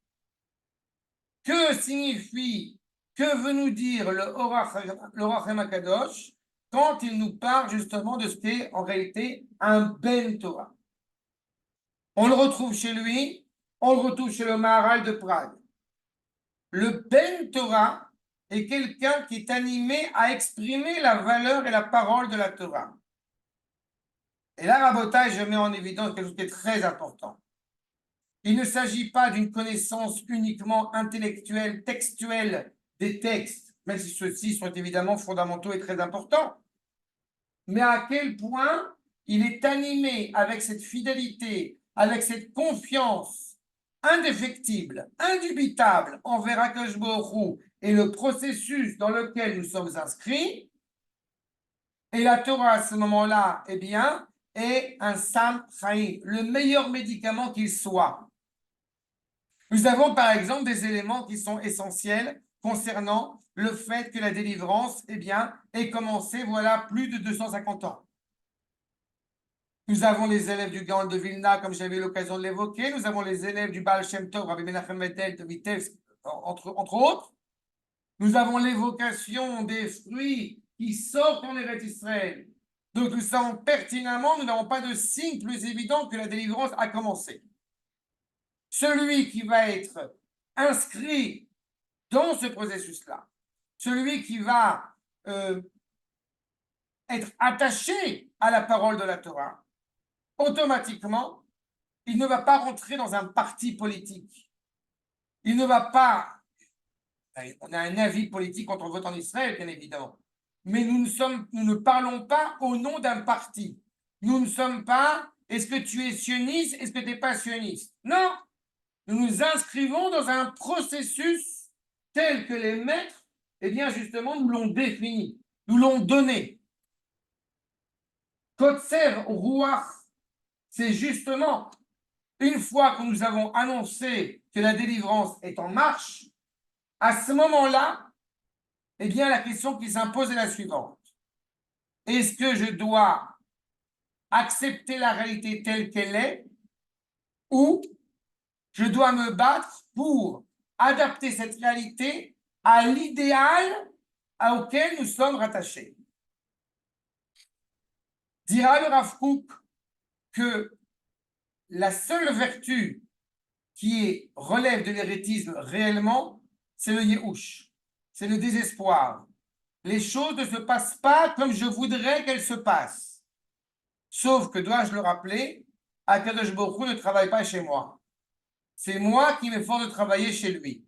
Que signifie, que veut nous dire le Orachem HaKadosh quand il nous parle justement de ce qu'est en réalité un Ben Torah? On le retrouve chez lui, on le retrouve chez le Maharal de Prague. Le Ben Torah est quelqu'un qui est animé à exprimer la valeur et la parole de la Torah. Et là, Rabotai, je mets en évidence quelque chose qui est très important. Il ne s'agit pas d'une connaissance uniquement intellectuelle, textuelle des textes, même si ceux-ci sont évidemment fondamentaux et très importants, mais à quel point il est animé avec cette fidélité, avec cette confiance indéfectible, indubitable envers Akash Baruch Hu et le processus dans lequel nous sommes inscrits. Et la Torah, à ce moment-là, eh bien, est un Sam Chaim, le meilleur médicament qu'il soit. Nous avons par exemple des éléments qui sont essentiels concernant le fait que la délivrance, eh bien, ait commencé, voilà, plus de 250 ans. Nous avons les élèves du Gaon de Vilna, comme j'avais l'occasion de l'évoquer. Nous avons les élèves du Baal Shem Tov, Rabbi Menachem Mendel de Vitebsk, entre autres. Nous avons l'évocation des fruits qui sortent en Eretz Israël. Donc nous savons pertinemment, nous n'avons pas de signe plus évident que la délivrance a commencé. Celui qui va être inscrit dans ce processus-là, celui qui va être attaché à la parole de la Torah, automatiquement, il ne va pas rentrer dans un parti politique. Il ne va pas... On a un avis politique quand on vote en Israël, bien évidemment. Mais nous ne parlons pas au nom d'un parti. Nous ne sommes pas, est-ce que tu es sioniste, est-ce que tu n'es pas sioniste? Non, nous nous inscrivons dans un processus tel que les maîtres, eh bien justement, nous l'ont défini, nous l'ont donné. Kotser Ruach, c'est justement, une fois que nous avons annoncé que la délivrance est en marche, à ce moment-là, eh bien, la question qui s'impose est la suivante. Est-ce que je dois accepter la réalité telle qu'elle est ou je dois me battre pour adapter cette réalité à l'idéal auquel nous sommes rattachés? Dira le Rav Kook que la seule vertu qui relève de l'hérétisme réellement, c'est le Yehush, c'est le désespoir. Les choses ne se passent pas comme je voudrais qu'elles se passent. Sauf que, dois-je le rappeler, Akadosh Baruch Hu ne travaille pas chez moi. C'est moi qui m'efforce de travailler chez lui.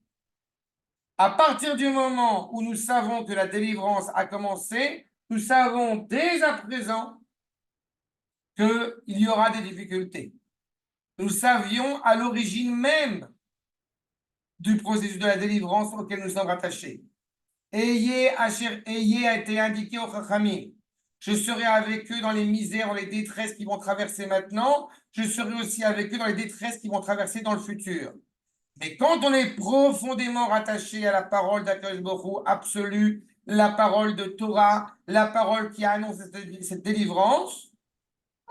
À partir du moment où nous savons que la délivrance a commencé, nous savons dès à présent qu'il y aura des difficultés. Nous savions à l'origine même du processus de la délivrance auquel nous sommes rattachés. Ayez a été indiqué au Chachamim. Je serai avec eux dans les misères, dans les détresses qui vont traverser maintenant. Je serai aussi avec eux dans les détresses qui vont traverser dans le futur. Mais quand on est profondément rattaché à la parole d'Akadosh Baruch Hu absolue, la parole de Torah, la parole qui annonce cette délivrance,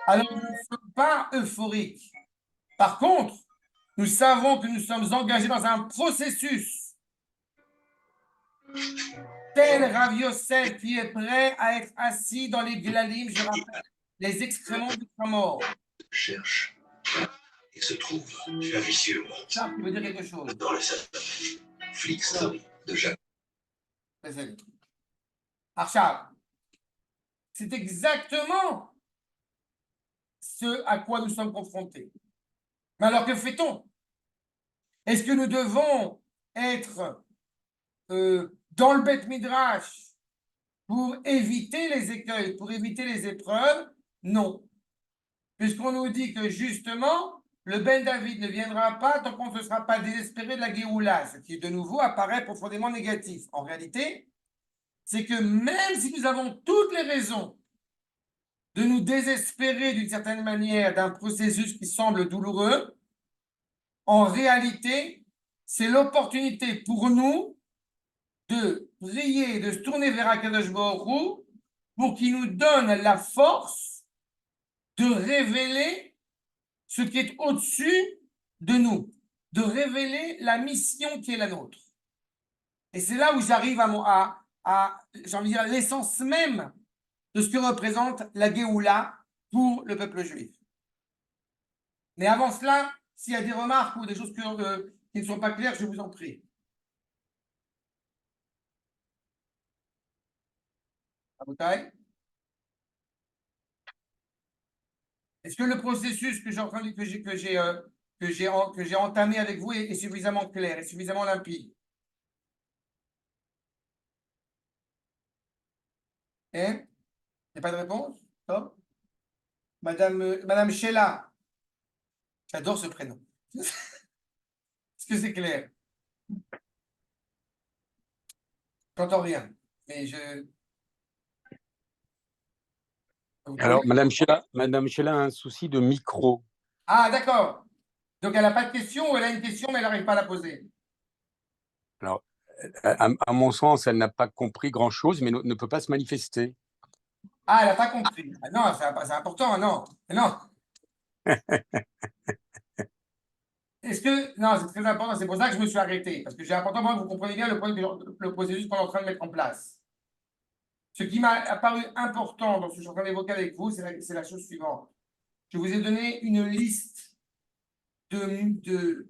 alors nous ne sommes pas euphoriques. Par contre, nous savons que nous sommes engagés dans un processus tel Rav Yosef qui est prêt à être assis dans les glalim, je rappelle, les excréments du mort. Cherche et se trouve la vicieux. Ça, qui veut dire quelque chose. Dans le Flick Story de Jacques. Arshab, c'est exactement ce à quoi nous sommes confrontés. Mais alors que fait-on? Est-ce que nous devons être dans le Beth Midrash pour éviter les écueils, pour éviter les épreuves? Non. Puisqu'on nous dit que justement, le Ben David ne viendra pas tant qu'on ne sera pas désespéré de la Géoula, ce qui de nouveau apparaît profondément négatif. En réalité, c'est que même si nous avons toutes les raisons de nous désespérer d'une certaine manière d'un processus qui semble douloureux, en réalité, c'est l'opportunité pour nous de prier, de se tourner vers Akadosh Baruch Hu pour qu'il nous donne la force de révéler ce qui est au-dessus de nous, de révéler la mission qui est la nôtre. Et c'est là où j'arrive j'ai envie de dire, l'essence même de ce que représente la Géoula pour le peuple juif. Mais avant cela, s'il y a des remarques ou des choses qui ne sont pas claires, je vous en prie. Aboutaï? Est-ce que le processus que j'ai entamé avec vous est suffisamment clair, est suffisamment limpide? Hein? Il n'y a pas de réponse? Top. Madame Sheila, j'adore ce prénom. Est-ce que c'est clair? J'entends rien, mais Alors, Madame Sheila a un souci de micro. Ah, d'accord. Donc, elle n'a pas de question ou elle a une question, mais elle n'arrive pas à la poser. Alors, à mon sens, elle n'a pas compris grand-chose, mais ne peut pas se manifester. Ah, elle n'a pas compris. Ah, non, c'est important, non. Non. Est-ce que. Non, c'est très important. C'est pour ça que je me suis arrêté. Parce que c'est important pour moi que vous compreniez bien le processus qu'on est en train de mettre en place. Ce qui m'a apparu important dans ce que je suis en train d'évoquer avec vous, c'est la chose suivante. Je vous ai donné une liste de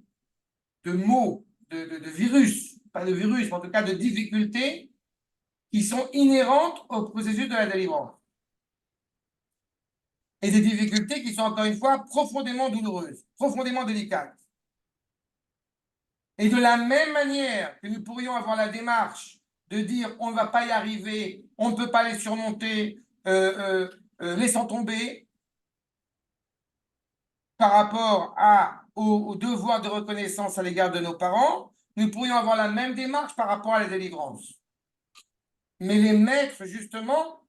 mots, de virus, pas de virus, mais en tout cas de difficultés qui sont inhérentes au processus de la délivrance. Et des difficultés qui sont encore une fois profondément douloureuses, profondément délicates. Et de la même manière que nous pourrions avoir la démarche de dire on ne va pas y arriver, on ne peut pas les surmonter, laissant tomber, par rapport au devoir de reconnaissance à l'égard de nos parents, nous pourrions avoir la même démarche par rapport à la délivrance. Mais les maîtres, justement,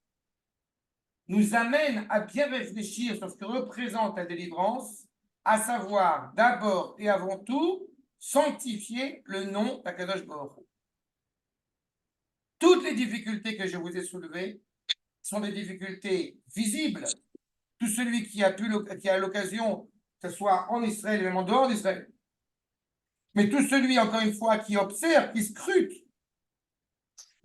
nous amènent à bien réfléchir sur ce que représente la délivrance, à savoir d'abord et avant tout sanctifier le nom d'Akadosh Baruch Hu. Toutes les difficultés que je vous ai soulevées sont des difficultés visibles. Tout celui qui a l'occasion, que ce soit en Israël et même en dehors d'Israël, mais tout celui, encore une fois, qui observe, qui scrute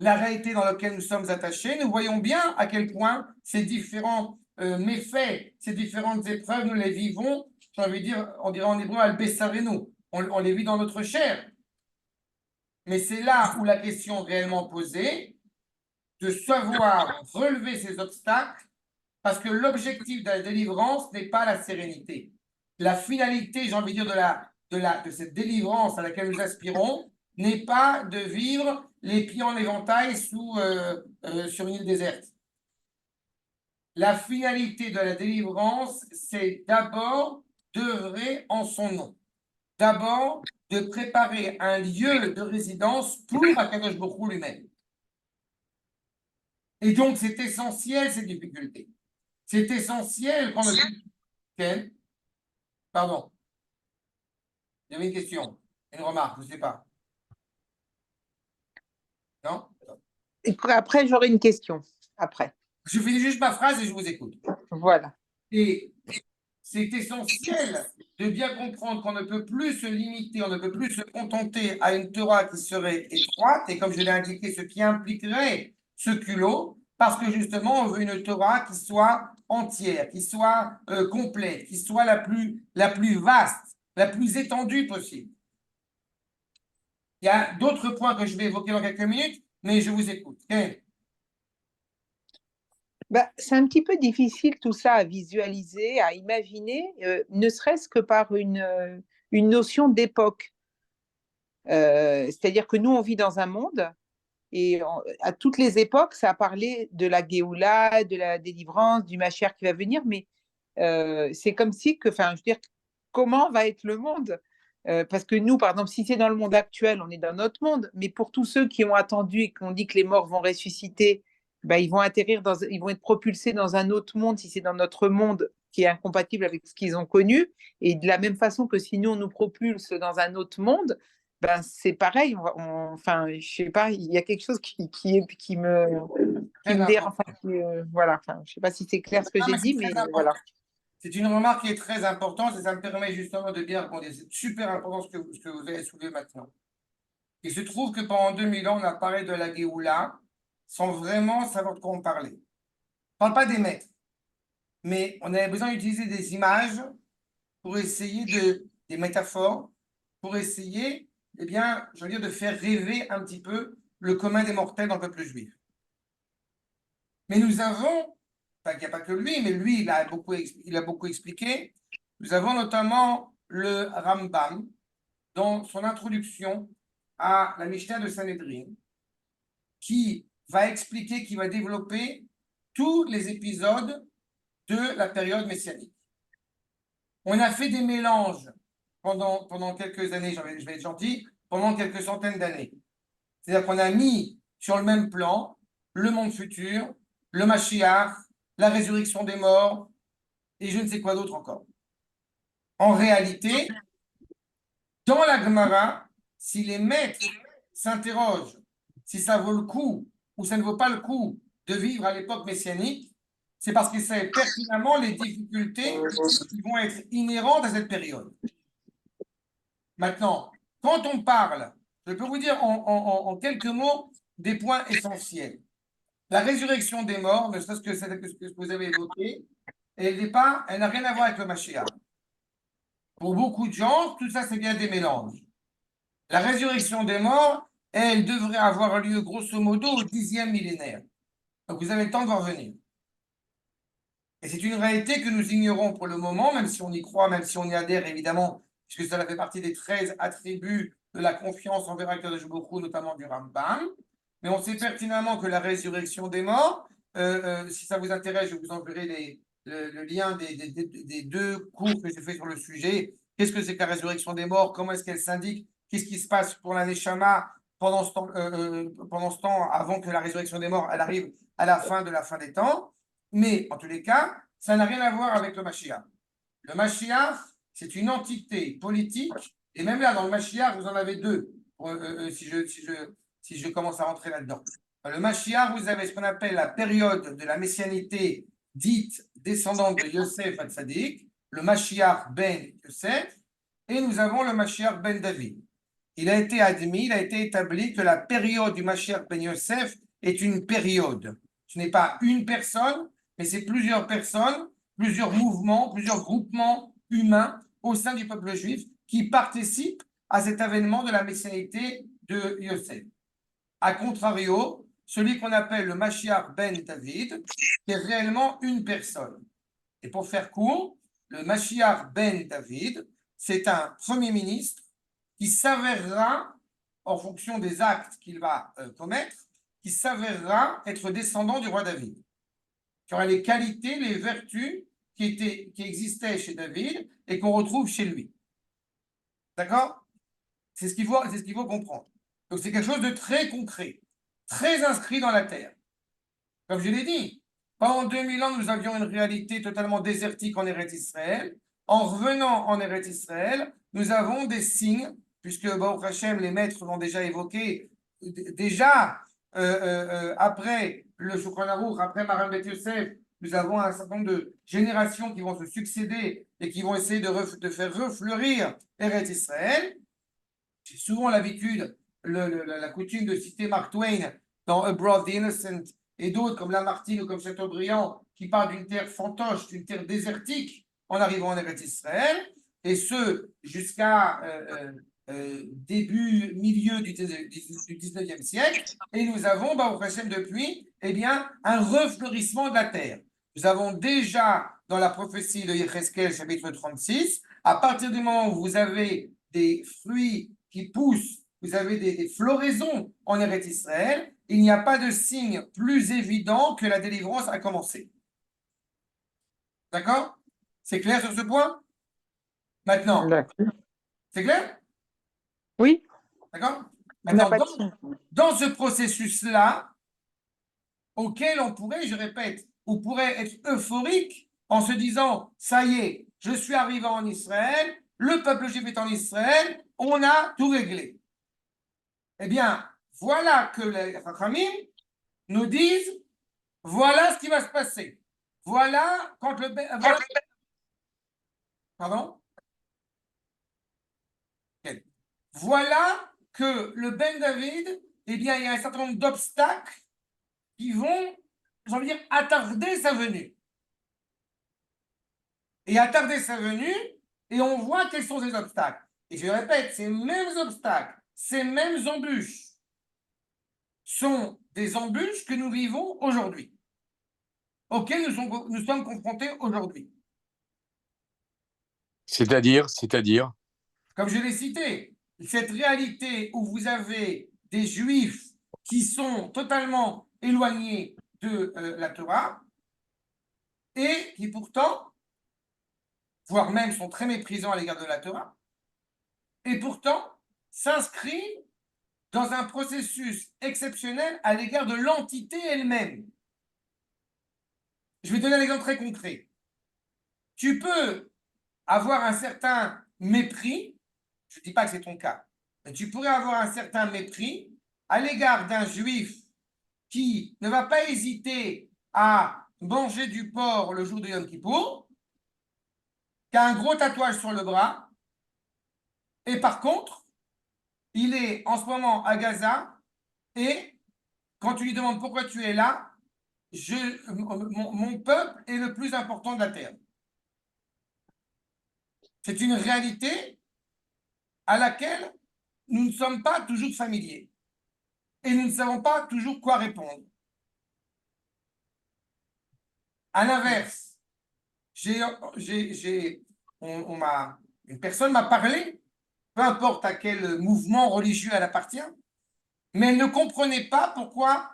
la réalité dans laquelle nous sommes attachés, nous voyons bien à quel point ces différents méfaits, ces différentes épreuves, nous les vivons, j'ai envie de dire, on dirait en hébreu, al-bessarenu, on les vit dans notre chair. Mais c'est là où la question réellement posée, de savoir relever ces obstacles, parce que l'objectif de la délivrance n'est pas la sérénité. La finalité, j'ai envie de dire, de cette délivrance à laquelle nous aspirons, n'est pas de vivre les pieds en éventail sur une île déserte. La finalité de la délivrance, c'est d'abord d'œuvrer en son nom. D'abord, de préparer un lieu de résidence pour Akadosh Baruch Hu lui-même. Et donc, c'est essentiel, ces difficultés. C'est essentiel quand Quel Pardon. Il y avait une question, une remarque, je ne sais pas. Non? Et après, j'aurai une question. Après. Je finis juste ma phrase et je vous écoute. Voilà. Et c'est essentiel de bien comprendre qu'on ne peut plus se limiter, on ne peut plus se contenter à une Torah qui serait étroite, et comme je l'ai indiqué, ce qui impliquerait ce culot, parce que justement, on veut une Torah qui soit entière, qui soit complète, qui soit la plus vaste, la plus étendue possible. Il y a d'autres points que je vais évoquer dans quelques minutes, mais je vous écoute. Bah, c'est un petit peu difficile tout ça à visualiser, à imaginer, ne serait-ce que par une notion d'époque. C'est-à-dire que nous, on vit dans un monde, et à toutes les époques, ça a parlé de la Géoula, de la délivrance, du Mashiach qui va venir, mais c'est comme si, enfin, je veux dire, comment va être le monde? Parce que nous, par exemple, si c'est dans le monde actuel, on est dans notre monde, mais pour tous ceux qui ont attendu et qui ont dit que les morts vont ressusciter, ben, ils vont ils vont être propulsés dans un autre monde si c'est dans notre monde qui est incompatible avec ce qu'ils ont connu. Et de la même façon que si nous, on nous propulse dans un autre monde, ben, c'est pareil. Enfin, je sais pas, il y a quelque chose qui me dérange. Enfin, voilà, enfin, je sais pas si c'est clair ce que j'ai dit, mais voilà. C'est une remarque qui est très importante et ça me permet justement de bien répondre. C'est super important ce que vous avez soulevé maintenant. Il se trouve que pendant 2000 ans, on a parlé de la Géoula sans vraiment savoir de quoi on parlait. On ne parle pas des maîtres, mais on avait besoin d'utiliser des images pour essayer des métaphores, pour essayer, eh bien, je veux dire, de faire rêver un petit peu le commun des mortels dans le peuple juif. Mais nous avons, enfin, il n'y a pas que lui, mais lui, il a beaucoup expliqué. Nous avons notamment le Rambam dans son introduction à la Mishnah de Sanhedrin, qui va expliquer, qui va développer tous les épisodes de la période messianique. On a fait des mélanges pendant quelques années, je vais être gentil, pendant quelques centaines d'années. C'est-à-dire qu'on a mis sur le même plan le monde futur, le Mashiach, la résurrection des morts, et je ne sais quoi d'autre encore. En réalité, dans la Gemara, si les maîtres s'interrogent si ça vaut le coup ou ça ne vaut pas le coup de vivre à l'époque messianique, c'est parce qu'ils savent pertinemment les difficultés qui vont être inhérentes à cette période. Maintenant, quand on parle, je peux vous dire en quelques mots des points essentiels. La résurrection des morts, ne serait-ce que ce que vous avez évoqué, elle n'a rien à voir avec le Mashiach. Pour beaucoup de gens, tout ça, c'est bien des mélanges. La résurrection des morts, elle devrait avoir lieu grosso modo au 10e millénaire. Donc vous avez le temps de voir venir. Et c'est une réalité que nous ignorons pour le moment, même si on y croit, même si on y adhère évidemment, puisque cela fait partie des 13 attributs de la confiance envers Akadosh Baruch Hu, notamment du Rambam. Mais on sait pertinemment que la résurrection des morts, si ça vous intéresse, je vous enverrai le lien des deux cours que j'ai fait sur le sujet. Qu'est-ce que c'est que la résurrection des morts? Comment est-ce qu'elle s'indique? Qu'est-ce qui se passe pour la Neshama pendant ce temps, avant que la résurrection des morts elle arrive à la fin des temps? Mais en tous les cas, ça n'a rien à voir avec le Mashiach. Le Mashiach, c'est une entité politique, et même là, dans le Mashiach, vous en avez deux, si je commence à rentrer là-dedans. Dans le Mashiach, vous avez ce qu'on appelle la période de la messianité dite descendante de Yosef Hatzadik, le Mashiach ben Yosef, et nous avons le Mashiach ben David. Il a été admis, il a été établi que la période du Mashiach ben Yosef est une période. Ce n'est pas une personne, mais c'est plusieurs personnes, plusieurs mouvements, plusieurs groupements humains au sein du peuple juif qui participent à cet avènement de la messianité de Yosef. A contrario, celui qu'on appelle le Mashiach ben David, est réellement une personne. Et pour faire court, le Mashiach ben David, c'est un premier ministre qui s'avérera en fonction des actes qu'il va commettre, qui s'avérera être descendant du roi David, qui aura les qualités, les vertus qui existaient chez David et qu'on retrouve chez lui. D'accord? C'est ce qu'il faut comprendre. Donc c'est quelque chose de très concret, très inscrit dans la terre. Comme je l'ai dit, pendant 2000 ans, nous avions une réalité totalement désertique en Eretz Israël. En revenant en Eretz Israël, nous avons des signes, puisque Baruch Hashem, les maîtres l'ont déjà évoqué, déjà après le Shulchan Aruch, après Maran Bet Yosef, nous avons un certain nombre de générations qui vont se succéder et qui vont essayer de faire refleurir Eretz Israël. J'ai souvent l'habitude, la coutume de citer Mark Twain dans Abroad the Innocent et d'autres comme Lamartine ou comme Chateaubriand qui parlent d'une terre fantoche, d'une terre désertique en arrivant en Eretz Israël, et ce jusqu'à début, milieu du 19e siècle, et nous avons, Baruch Hashem, depuis, eh bien, un refleurissement de la terre. Nous avons déjà, dans la prophétie de Yecheskel, chapitre 36, à partir du moment où vous avez des fruits qui poussent, vous avez des floraisons en Eretz Israël, il n'y a pas de signe plus évident que la délivrance a commencé. D'accord? C'est clair sur ce point? Maintenant, c'est clair? Oui. D'accord? Maintenant, dans ce processus-là, auquel on pourrait, je répète, on pourrait être euphorique en se disant, ça y est, je suis arrivé en Israël, le peuple juif est en Israël, on a tout réglé. Eh bien, voilà que les Chachamim nous disent, voilà ce qui va se passer. Voilà quand le... Pardon? Okay. Voilà que le Ben David, eh bien, il y a un certain nombre d'obstacles qui vont, j'ai envie de dire, attarder sa venue. Et attarder sa venue, et on voit quels sont ces obstacles. Et je répète, ces mêmes obstacles, ces mêmes embûches sont des embûches que nous vivons aujourd'hui, auxquelles nous sommes confrontés aujourd'hui. C'est-à-dire Comme je l'ai cité, cette réalité où vous avez des juifs qui sont totalement éloignés de la Torah et qui pourtant, voire même sont très méprisants à l'égard de la Torah, et pourtant s'inscrivent dans un processus exceptionnel à l'égard de l'entité elle-même. Je vais donner un exemple très concret. Tu peux avoir un certain mépris, je ne dis pas que c'est ton cas, mais tu pourrais avoir un certain mépris à l'égard d'un juif qui ne va pas hésiter à manger du porc le jour de Yom Kippour, qui a un gros tatouage sur le bras, et par contre, il est en ce moment à Gaza, et quand tu lui demandes pourquoi tu es là, mon peuple est le plus important de la terre. C'est une réalité à laquelle nous ne sommes pas toujours familiers et nous ne savons pas toujours quoi répondre. À l'inverse, une personne m'a parlé, peu importe à quel mouvement religieux elle appartient, mais elle ne comprenait pas pourquoi,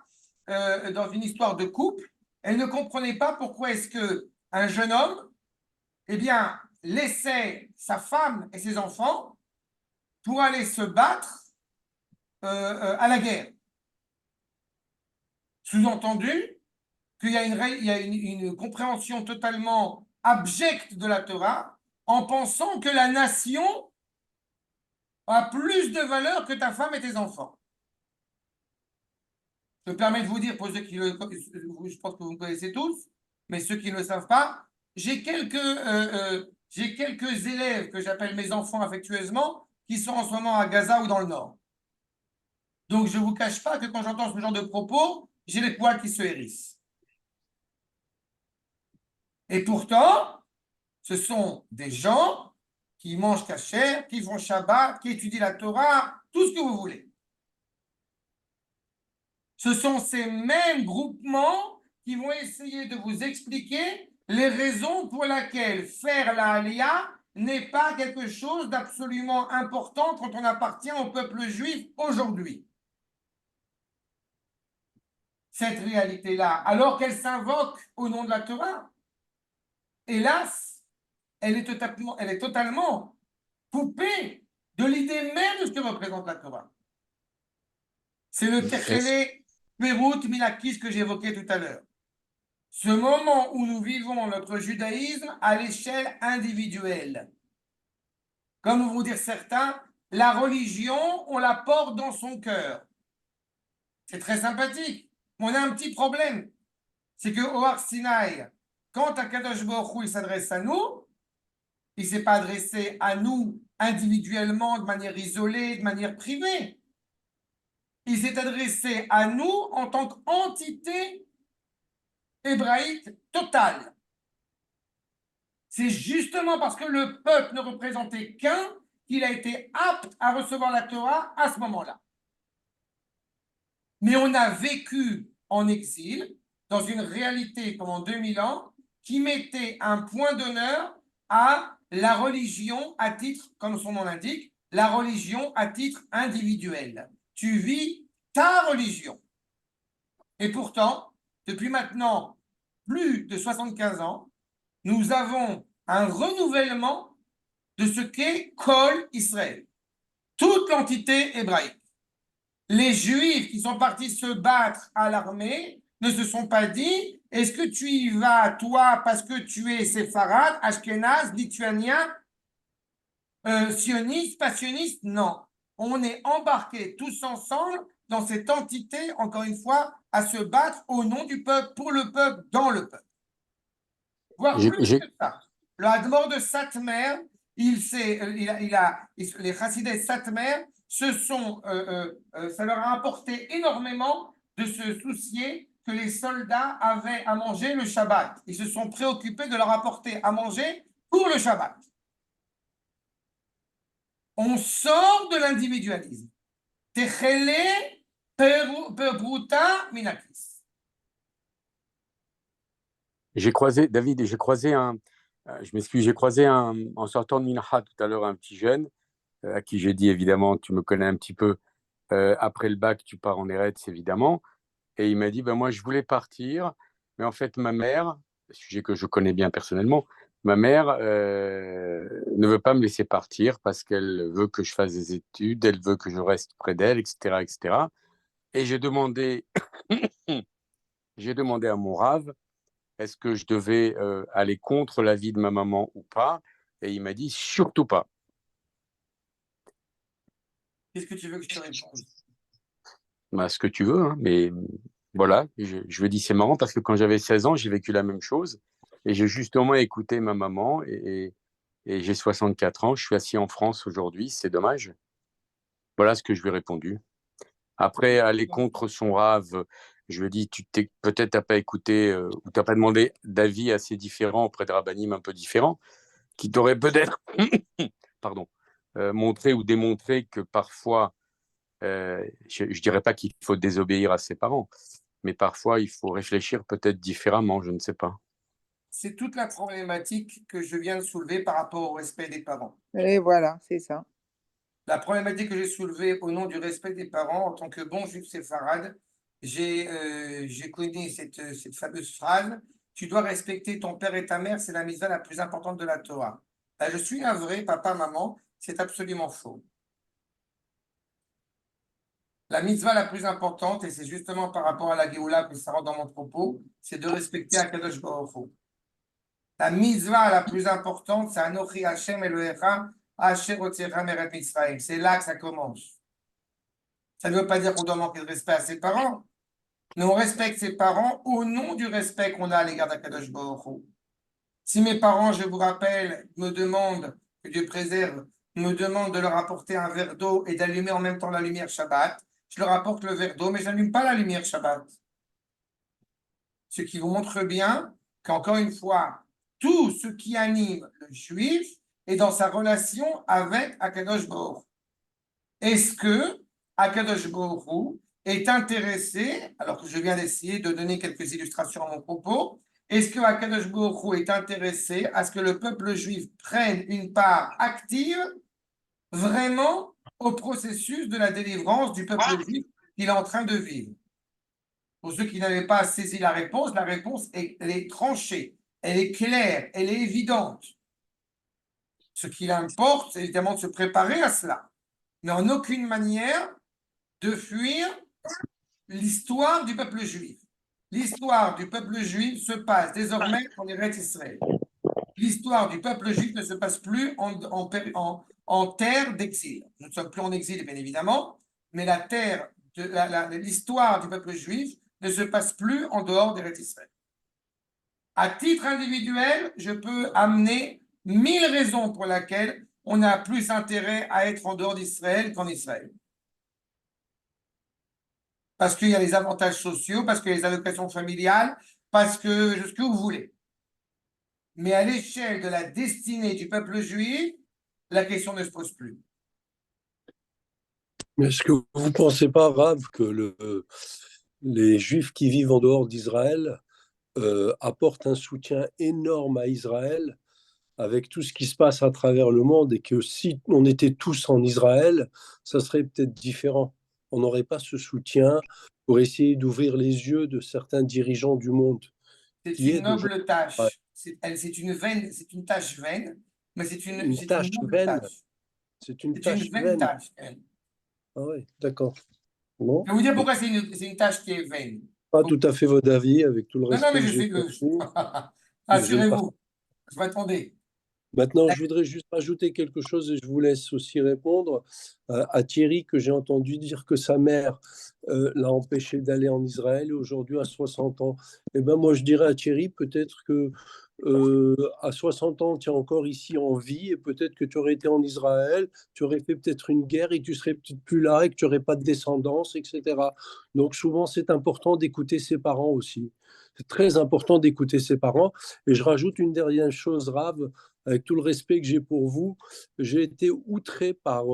dans une histoire de couple, elle ne comprenait pas pourquoi est-ce qu'un jeune homme, eh bien, laissait sa femme et ses enfants pour aller se battre à la guerre. Sous-entendu qu'il y a une compréhension totalement abjecte de la Torah en pensant que la nation a plus de valeur que ta femme et tes enfants. Je me permets de vous dire, pour ceux qui je pense que vous me connaissez tous, mais ceux qui ne le savent pas, j'ai quelques élèves que j'appelle mes enfants affectueusement qui sont en ce moment à Gaza ou dans le Nord. Donc, je ne vous cache pas que quand j'entends ce genre de propos, j'ai les poils qui se hérissent. Et pourtant, ce sont des gens qui mangent kasher, qui font Shabbat, qui étudient la Torah, tout ce que vous voulez. Ce sont ces mêmes groupements qui vont essayer de vous expliquer les raisons pour lesquelles faire la Aliyah n'est pas quelque chose d'absolument important quand on appartient au peuple juif aujourd'hui. Cette réalité-là, alors qu'elle s'invoque au nom de la Torah, hélas, elle est totalement coupée de l'idée même de ce que représente la Torah. C'est le Techele Perut Minakis que j'évoquais tout à l'heure. Ce moment où nous vivons notre judaïsme à l'échelle individuelle. Comme vont dire certains, la religion, on la porte dans son cœur. C'est très sympathique. On a un petit problème. C'est que au Har Sinaï, quand Akadosh Baruch Hu, il s'adresse à nous, il ne s'est pas adressé à nous individuellement, de manière isolée, de manière privée. Il s'est adressé à nous en tant qu'entité hébraïque totale. C'est justement parce que le peuple ne représentait qu'un qu'il a été apte à recevoir la Torah à ce moment-là. Mais on a vécu en exil, dans une réalité pendant 2000 ans, qui mettait un point d'honneur à la religion à titre, comme son nom l'indique, la religion à titre individuel. Tu vis ta religion. Et pourtant, depuis maintenant plus de 75 ans, nous avons un renouvellement de ce qu'est Kol Israël, toute l'entité hébraïque. Les Juifs qui sont partis se battre à l'armée ne se sont pas dit « Est-ce que tu y vas, toi, parce que tu es séfarade, ashkénaze, lituanien, sioniste, pas sioniste ?» Non. On est embarqués tous ensemble dans cette entité, encore une fois, à se battre au nom du peuple, pour le peuple, dans le peuple. Voire plus que ça. Le Hadmor de Satmer, les Chassidés Satmer, ça leur a apporté énormément de se soucier que les soldats avaient à manger le Shabbat. Ils se sont préoccupés de leur apporter à manger pour le Shabbat. On sort de l'individualisme. Techele Perbruta Minakis. J'ai croisé, David, je m'excuse, en sortant de Mincha tout à l'heure, un petit jeune, à qui j'ai dit, évidemment, tu me connais un petit peu, après le bac, tu pars en Eretz, évidemment. Et il m'a dit, ben moi, je voulais partir, mais en fait, ma mère, sujet que je connais bien personnellement, ma mère ne veut pas me laisser partir parce qu'elle veut que je fasse des études, elle veut que je reste près d'elle, etc., etc. Et j'ai demandé à mon rave, est-ce que je devais aller contre l'avis de ma maman ou pas? Et il m'a dit, surtout pas. Qu'est-ce que tu veux que je te réponde? Bah, ce que tu veux, hein, mais voilà, je me dis, c'est marrant parce que quand j'avais 16 ans, j'ai vécu la même chose et j'ai justement écouté ma maman et j'ai 64 ans, je suis assis en France aujourd'hui, c'est dommage. Voilà ce que je lui ai répondu. Après, aller contre son rave, je lui ai dit, peut-être t'as pas écouté ou t'as pas demandé d'avis assez différents auprès de rabbinim un peu différents, qui t'auraient peut-être pardon, montré ou démontré que parfois, je ne dirais pas qu'il faut désobéir à ses parents, mais parfois il faut réfléchir peut-être différemment, je ne sais pas. C'est toute la problématique que je viens de soulever par rapport au respect des parents. Et voilà, c'est ça. La problématique que j'ai soulevée au nom du respect des parents, en tant que bon juif séfarade, j'ai connu cette fameuse phrase « Tu dois respecter ton père et ta mère, c'est la mitzvah la plus importante de la Torah ». Là, je suis un vrai papa, maman, c'est absolument faux. La mitzvah la plus importante, et c'est justement par rapport à la Géoula que ça rentre dans mon propos, c'est de respecter Akadosh Baruch Hu. La mitzvah la plus importante, c'est Anochi Hashem Elohecha Asher Otzecha Meret Mitzrayim. C'est là que ça commence. Ça ne veut pas dire qu'on doit manquer de respect à ses parents, mais on respecte ses parents au nom du respect qu'on a à l'égard d'Akadosh Baruch Hu. Si mes parents, je vous rappelle, me demandent, que Dieu préserve, me demandent de leur apporter un verre d'eau et d'allumer en même temps la lumière Shabbat, je leur apporte le verre d'eau, mais je n'allume pas la lumière Shabbat. Ce qui vous montre bien qu'encore une fois, tout ce qui anime le juif est dans sa relation avec Akadosh Baruch. Est-ce que Akadosh Baruch est intéressé, alors que je viens d'essayer de donner quelques illustrations à mon propos, Est-ce que Akadosh Baruch Hu est intéressé à ce que le peuple juif prenne une part active vraiment au processus de la délivrance du peuple juif qu'il est en train de vivre? Pour ceux qui n'avaient pas saisi la réponse elle est tranchée, elle est claire, elle est évidente. Ce qu'il importe, c'est évidemment de se préparer à cela, mais en aucune manière de fuir l'histoire du peuple juif. L'histoire du peuple juif se passe désormais en Eretz Israël. L'histoire du peuple juif ne se passe plus en terre d'exil. Nous ne sommes plus en exil, bien évidemment, mais l'histoire du peuple juif ne se passe plus en dehors d'Eretz Israël. À titre individuel, je peux amener 1000 raisons pour lesquelles on a plus intérêt à être en dehors d'Israël qu'en Israël. Parce qu'il y a les avantages sociaux, parce qu'il y a les allocations familiales, parce que ce que vous voulez. Mais à l'échelle de la destinée du peuple juif, la question ne se pose plus. Mais est-ce que vous ne pensez pas, Rav, que les Juifs qui vivent en dehors d'Israël apportent un soutien énorme à Israël avec tout ce qui se passe à travers le monde, et que si on était tous en Israël, ça serait peut-être différent. On n'aurait pas ce soutien pour essayer d'ouvrir les yeux de certains dirigeants du monde. C'est une noble tâche. C'est une tâche vaine, mais c'est une tâche noble vaine. tâche. C'est une vaine vaine. tâche. Ah oui, d'accord. Bon. Je vais vous dire pourquoi c'est une tâche qui est vaine. Pas tout à fait votre avis, avec tout le respect. Non, mais je suis. Rassurez-vous, je m'attendais. Maintenant, je voudrais juste rajouter quelque chose et je vous laisse aussi répondre à Thierry, que j'ai entendu dire que sa mère l'a empêché d'aller en Israël et aujourd'hui à 60 ans. Eh ben, moi, je dirais à Thierry, peut-être que à 60 ans, tu es encore ici en vie et peut-être que tu aurais été en Israël, tu aurais fait peut-être une guerre et tu serais peut-être plus là et que tu n'aurais pas de descendance, etc. Donc, souvent, c'est important d'écouter ses parents aussi. C'est très important d'écouter ses parents. Et je rajoute une dernière chose, Rav, avec tout le respect que j'ai pour vous, j'ai été outré par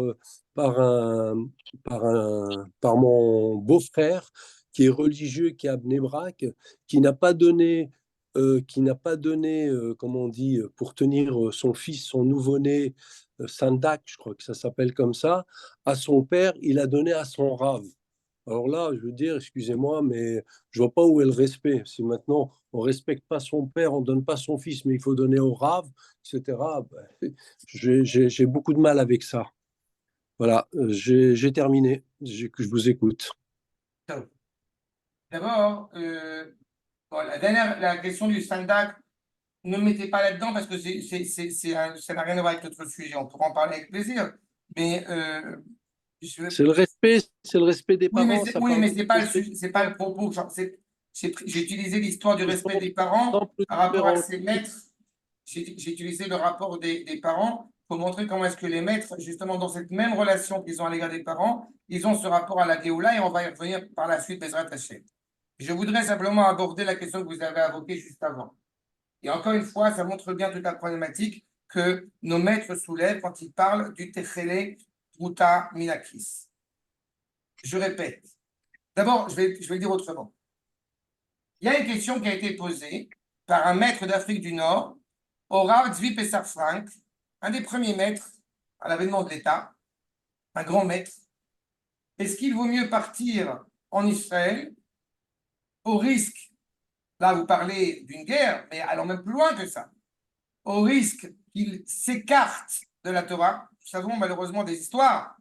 mon beau-frère qui est religieux, qui est à Bnei Brak, qui n'a pas donné, comment on dit, pour tenir son fils, son nouveau-né, Sandak, je crois que ça s'appelle comme ça, à son père, il a donné à son Rav. Alors là, je veux dire, excusez-moi, mais je vois pas où est le respect. Si maintenant on respecte pas son père, on donne pas son fils, mais il faut donner au Rav, etc. Ben, j'ai beaucoup de mal avec ça. Voilà, j'ai terminé. Je vous écoute. D'abord, la question du Sandak, ne me mettez pas là-dedans parce que ça n'a rien à voir avec notre sujet. On pourra en parler avec plaisir. Mais c'est le respect des parents. Oui, mais c'est pas le propos. J'ai utilisé l'histoire du respect des parents par rapport à ses maîtres. J'ai utilisé le rapport des parents pour montrer comment est-ce que les maîtres, justement dans cette même relation qu'ils ont à l'égard des parents, ils ont ce rapport à la Géoula et on va y revenir par la suite, Bezrat Hashem. Je voudrais simplement aborder la question que vous avez évoquée juste avant. Et encore une fois, ça montre bien toute la problématique que nos maîtres soulèvent quand ils parlent du Techele Ruta Minakis. Je répète. D'abord, je vais le dire autrement. Il y a une question qui a été posée par un maître d'Afrique du Nord, au Rav Tzvi Pessar Frank, un des premiers maîtres à l'avènement de l'État, un grand maître. Est-ce qu'il vaut mieux partir en Israël au risque, là vous parlez d'une guerre, mais allons même plus loin que ça, au risque qu'il s'écarte de la Torah? Nous savons malheureusement des histoires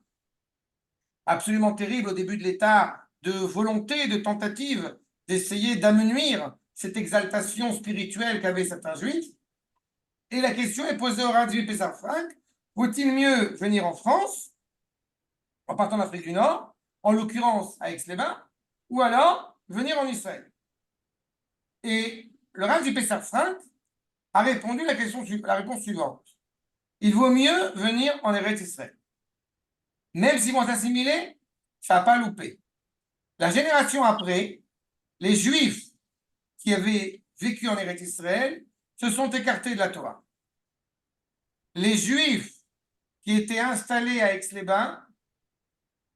absolument terribles au début de l'État, de volonté, de tentative d'essayer d'amenuire cette exaltation spirituelle qu'avaient certains juifs. Et la question est posée au Rav Tzvi Pessar Frank, vaut-il mieux venir en France, en partant d'Afrique du Nord, en l'occurrence à Aix-les-Bains, ou alors venir en Israël? Et le Rav Tzvi Pessar Frank a répondu la réponse suivante. Il vaut mieux venir en Eretz Israël. Même s'ils vont s'assimiler, ça n'a pas loupé. La génération après, les Juifs qui avaient vécu en Eretz Israël se sont écartés de la Torah. Les Juifs qui étaient installés à Aix-les-Bains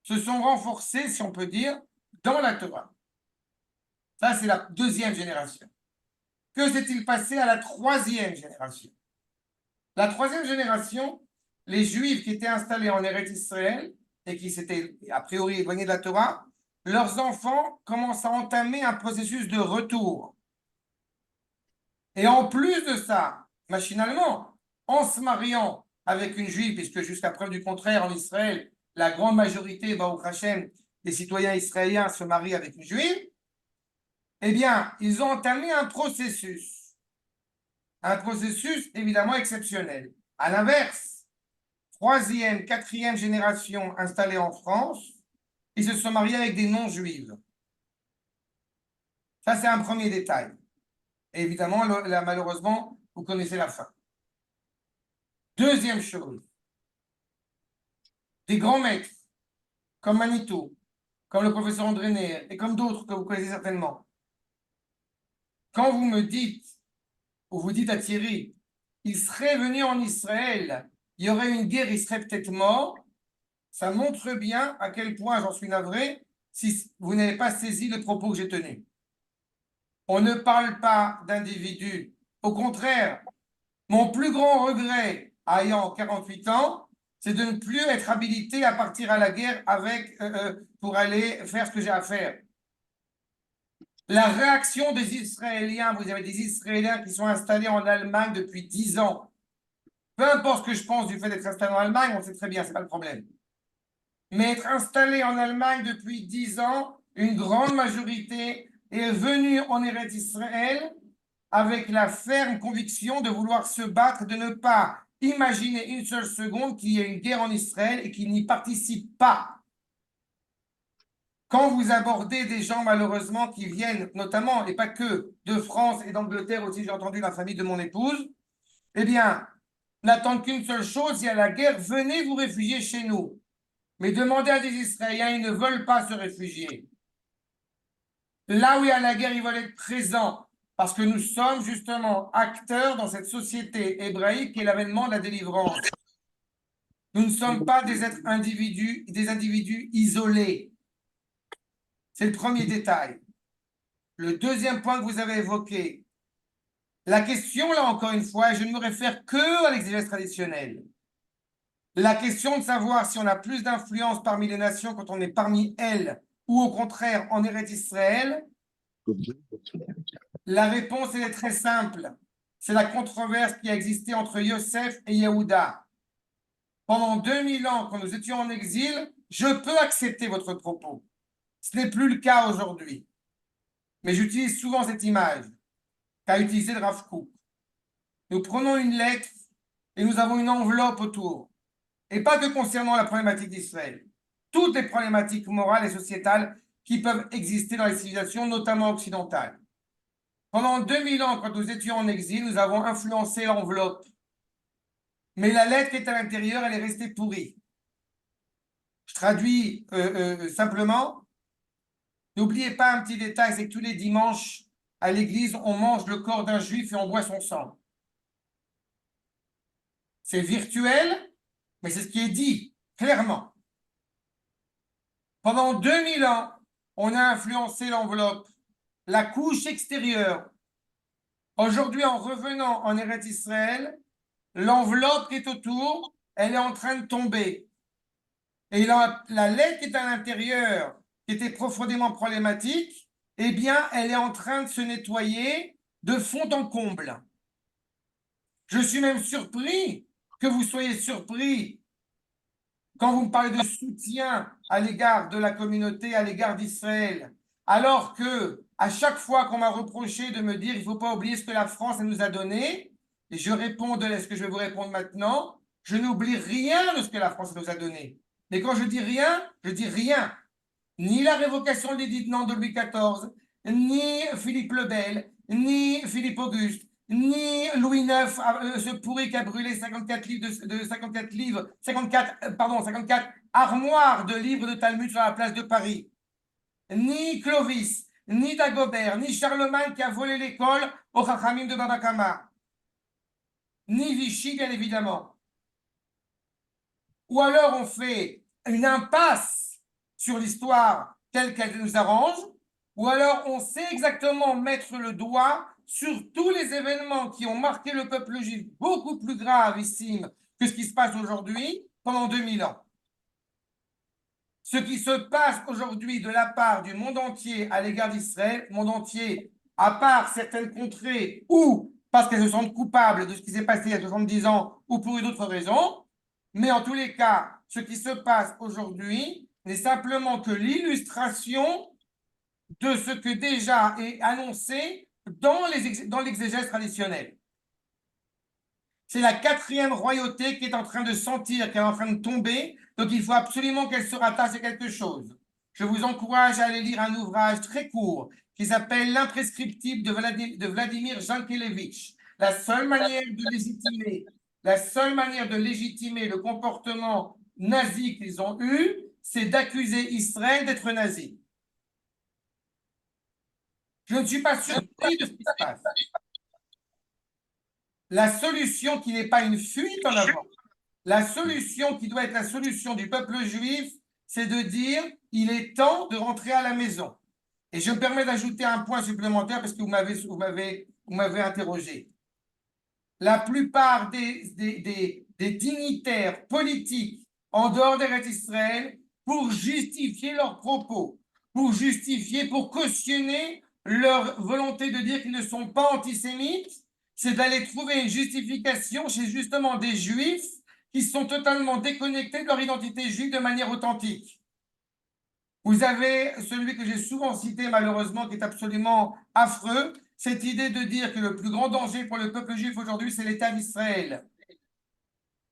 se sont renforcés, si on peut dire, dans la Torah. Ça, c'est la deuxième génération. Que s'est-il passé à la troisième génération? La troisième génération, les Juifs qui étaient installés en Eretz Israël et qui s'étaient a priori éloignés de la Torah, leurs enfants commencent à entamer un processus de retour. Et en plus de ça, machinalement, en se mariant avec une Juive, puisque jusqu'à preuve du contraire, en Israël, la grande majorité, Baruch Hashem, des citoyens israéliens se marient avec une Juive, eh bien, ils ont entamé un processus évidemment exceptionnel. À l'inverse, troisième, quatrième génération installée en France, ils se sont mariés avec des non-juives. Ça, c'est un premier détail. Et évidemment, là, malheureusement, vous connaissez la fin. Deuxième chose, des grands maîtres, comme Manitou, comme le professeur André Neher, et comme d'autres que vous connaissez certainement. Quand vous me dites, ou vous dites à Thierry, il serait venu en Israël, il y aurait une guerre, il serait peut-être mort, ça montre bien à quel point j'en suis navré si vous n'avez pas saisi le propos que j'ai tenu. On ne parle pas d'individus. Au contraire, mon plus grand regret, ayant 48 ans, c'est de ne plus être habilité à partir à la guerre pour aller faire ce que j'ai à faire. La réaction des Israéliens, vous avez des Israéliens qui sont installés en Allemagne depuis 10 ans. Peu importe ce que je pense du fait d'être installé en Allemagne, on sait très bien, ce n'est pas le problème. Mais être installé en Allemagne depuis 10 ans, une grande majorité est venue en Eretz Israël avec la ferme conviction de vouloir se battre, de ne pas imaginer une seule seconde qu'il y ait une guerre en Israël et qu'ils n'y participent pas. Quand vous abordez des gens, malheureusement, qui viennent, notamment, et pas que, de France et d'Angleterre aussi, j'ai entendu la famille de mon épouse, eh bien, n'attendent qu'une seule chose, il y a la guerre, venez vous réfugier chez nous. Mais demandez à des Israéliens, ils ne veulent pas se réfugier. Là où il y a la guerre, ils veulent être présents, parce que nous sommes justement acteurs dans cette société hébraïque qui est l'avènement de la délivrance. Nous ne sommes pas des individus isolés. C'est le premier détail. Le deuxième point que vous avez évoqué, la question, là encore une fois, je ne me réfère que à l'exégèse traditionnelle. La question de savoir si on a plus d'influence parmi les nations quand on est parmi elles, ou au contraire en Eretz Israël, la réponse elle est très simple. C'est la controverse qui a existé entre Yosef et Yehuda. Pendant 2000 ans, quand nous étions en exil, je peux accepter votre propos. Ce n'est plus le cas aujourd'hui. Mais j'utilise souvent cette image qu'a utilisée le Rav Kook. Nous prenons une lettre et nous avons une enveloppe autour. Et pas que concernant la problématique d'Israël. Toutes les problématiques morales et sociétales qui peuvent exister dans les civilisations, notamment occidentales. Pendant 2000 ans, quand nous étions en exil, nous avons influencé l'enveloppe. Mais la lettre qui est à l'intérieur, elle est restée pourrie. Je traduis simplement. N'oubliez pas un petit détail, c'est que tous les dimanches, à l'église, on mange le corps d'un juif et on boit son sang. C'est virtuel, mais c'est ce qui est dit, clairement. Pendant 2000 ans, on a influencé l'enveloppe, la couche extérieure. Aujourd'hui, en revenant en Eretz Israël, l'enveloppe qui est autour, elle est en train de tomber. Et la lettre qui est à l'intérieur, qui était profondément problématique, eh bien, elle est en train de se nettoyer de fond en comble. Je suis même surpris que vous soyez surpris quand vous me parlez de soutien à l'égard de la communauté, à l'égard d'Israël, alors que à chaque fois qu'on m'a reproché de me dire il ne faut pas oublier ce que la France elle nous a donné, et je réponds de ce que je vais vous répondre maintenant, je n'oublie rien de ce que la France nous a donné. Mais quand je dis rien. Ni la révocation de l'édictement de Louis XIV, ni Philippe le Bel, ni Philippe Auguste, ni Louis IX, ce pourri qui a brûlé 54 armoires de livres de Talmud sur la place de Paris, ni Clovis, ni Dagobert, ni Charlemagne qui a volé l'école au Chachamim de Baba Kama, ni Vichy, bien évidemment. Ou alors on fait une impasse sur l'histoire telle qu'elle nous arrange, ou alors on sait exactement mettre le doigt sur tous les événements qui ont marqué le peuple juif, beaucoup plus gravissimes que ce qui se passe aujourd'hui pendant 2000 ans. Ce qui se passe aujourd'hui de la part du monde entier à l'égard d'Israël, monde entier, à part certaines contrées ou parce qu'elles se sentent coupables de ce qui s'est passé il y a 70 ans ou pour une autre raison, mais en tous les cas, ce qui se passe aujourd'hui n'est simplement que l'illustration de ce que déjà est annoncé dans l'exégèse traditionnelle. C'est la 4e royauté qui est en train de sentir qu'elle est en train de tomber, donc il faut absolument qu'elle se rattache à quelque chose. Je vous encourage à aller lire un ouvrage très court qui s'appelle L'imprescriptible de Vladimir Jankélévitch. La seule manière de légitimer le comportement nazi qu'ils ont eu, c'est d'accuser Israël d'être nazi. Je ne suis pas surpris de ce qui se passe. La solution qui n'est pas une fuite en avant, la solution qui doit être la solution du peuple juif, c'est de dire il est temps de rentrer à la maison. Et je me permets d'ajouter un point supplémentaire parce que vous m'avez interrogé. La plupart des dignitaires politiques en dehors d'Eretz Israël, pour justifier leurs propos, pour cautionner leur volonté de dire qu'ils ne sont pas antisémites, c'est d'aller trouver une justification chez justement des juifs qui sont totalement déconnectés de leur identité juive de manière authentique. Vous avez celui que j'ai souvent cité malheureusement qui est absolument affreux, cette idée de dire que le plus grand danger pour le peuple juif aujourd'hui c'est l'État d'Israël.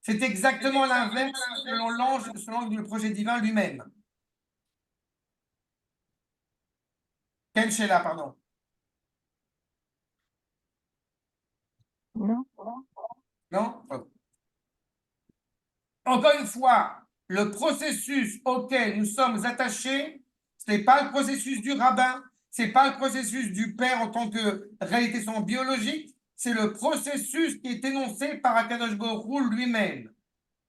C'est exactement l'inverse selon le projet divin lui-même. Ken Sheila, pardon. Non. Non? Encore une fois, le processus auquel nous sommes attachés, ce n'est pas le processus du rabbin, ce n'est pas le processus du père en tant que réalité biologique, c'est le processus qui est énoncé par Akadosh Baruch Hu lui-même.